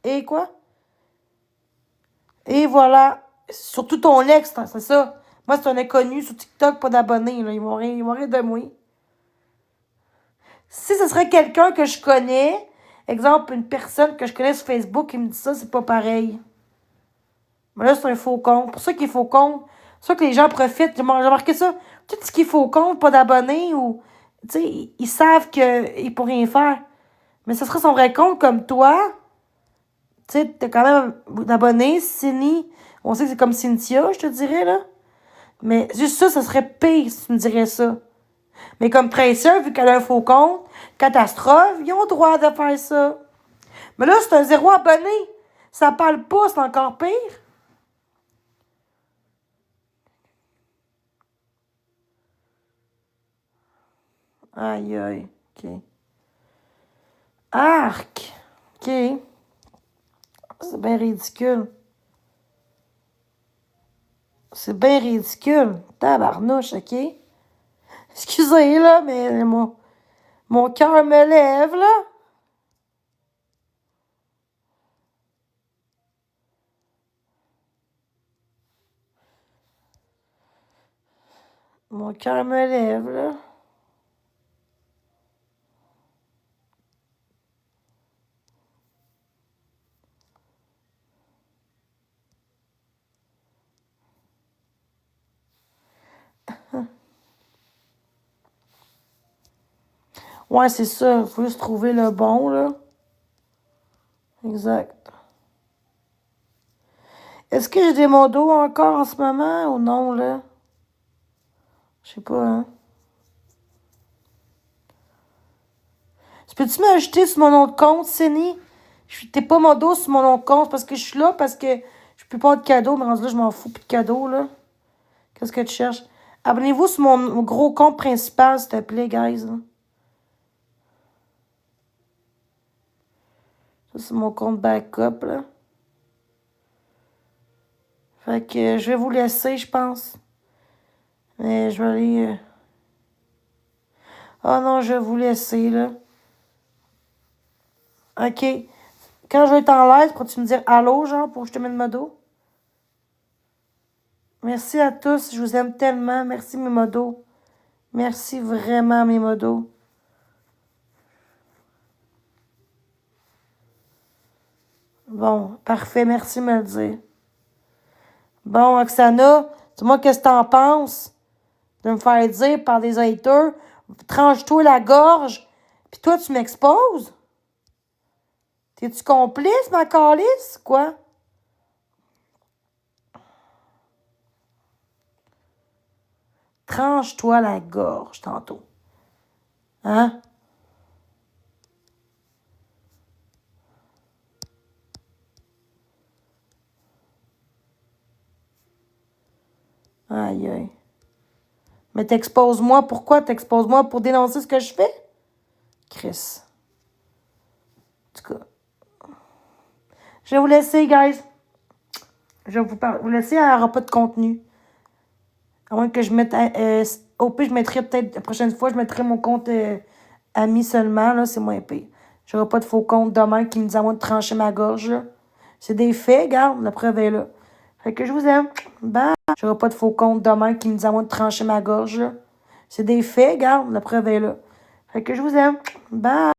Speaker 1: Et quoi? Et voilà. Surtout ton ex, c'est ça. Moi, c'est un inconnu sur TikTok, pas d'abonnés. Ils vont rien de moi. Si ce serait quelqu'un que je connais, exemple, une personne que je connais sur Facebook qui me dit ça, c'est pas pareil. Mais là, c'est un faux compte. Pour ça qu'il est faux compte. C'est pour ça que les gens profitent. J'ai remarqué ça. Tout ce qui est faux compte, pas d'abonnés ou. Tu sais, ils savent qu'ils ne pourront rien faire. Mais ce serait son vrai compte comme toi. Tu sais, t'as quand même d'abonnés, Cindy. On sait que c'est comme Cynthia, je te dirais, là. Mais juste ça serait pire si tu me dirais ça. Mais comme Tracer, vu qu'elle a un faux compte, catastrophe, ils ont le droit de faire ça. Mais là, c'est un zéro abonné. Ça parle pas, c'est encore pire. Aïe, aïe. OK. Arc. OK. C'est bien ridicule. C'est bien ridicule. Tabarnouche, OK? Excusez, là, mais mon cœur me lève, là. Mon cœur me lève, là. Ouais, c'est ça. Faut juste trouver le bon, là. Exact. Est-ce que j'ai des modos encore en ce moment ou non, là? Je sais pas, hein. Peux-tu m'ajouter sur mon nom de compte, Cénie? T'es pas modo sur mon nom de compte parce que je suis là, parce que je peux pas de cadeaux, mais rendu là, je m'en fous plus de cadeaux, là. Qu'est-ce que tu cherches? Abonnez-vous sur mon gros compte principal, s'il te plaît, guys. Là. Ça, c'est mon compte backup, là. Fait que je vais vous laisser, je pense. Mais je vais aller... Oh non, je vais vous laisser, là. OK. Quand je vais être en live, pourrais-tu me dire allô, genre, pour que je te mette le modo? Merci à tous. Je vous aime tellement. Merci, mes modos. Merci vraiment, mes modos. Bon, parfait. Merci de me le dire. Bon, Oksana, dis-moi qu'est-ce que t'en penses de me faire dire par des haters, tranche-toi la gorge, puis toi, tu m'exposes? T'es-tu complice, ma calice? Quoi? Tranche-toi la gorge tantôt. Hein? Aïe, aïe. Mais t'exposes-moi. Pourquoi t'exposes-moi pour dénoncer ce que je fais? Chris. En tout cas. Je vais vous laisser, guys. Je vais vous laisser, il n'y aura pas de contenu. À moins que je mette... au pire, je mettrai peut-être... La prochaine fois, je mettrai mon compte ami seulement. Là, c'est moins pire. J'aurai pas de faux compte demain qui me disent à moi de trancher ma gorge. Là. C'est des faits, regarde. La preuve est là. Fait que je vous aime. Bye. J'aurai pas de faux compte demain qui me disent à moi de trancher ma gorge. Là. C'est des faits, regarde. La preuve est là. Fait que je vous aime. Bye.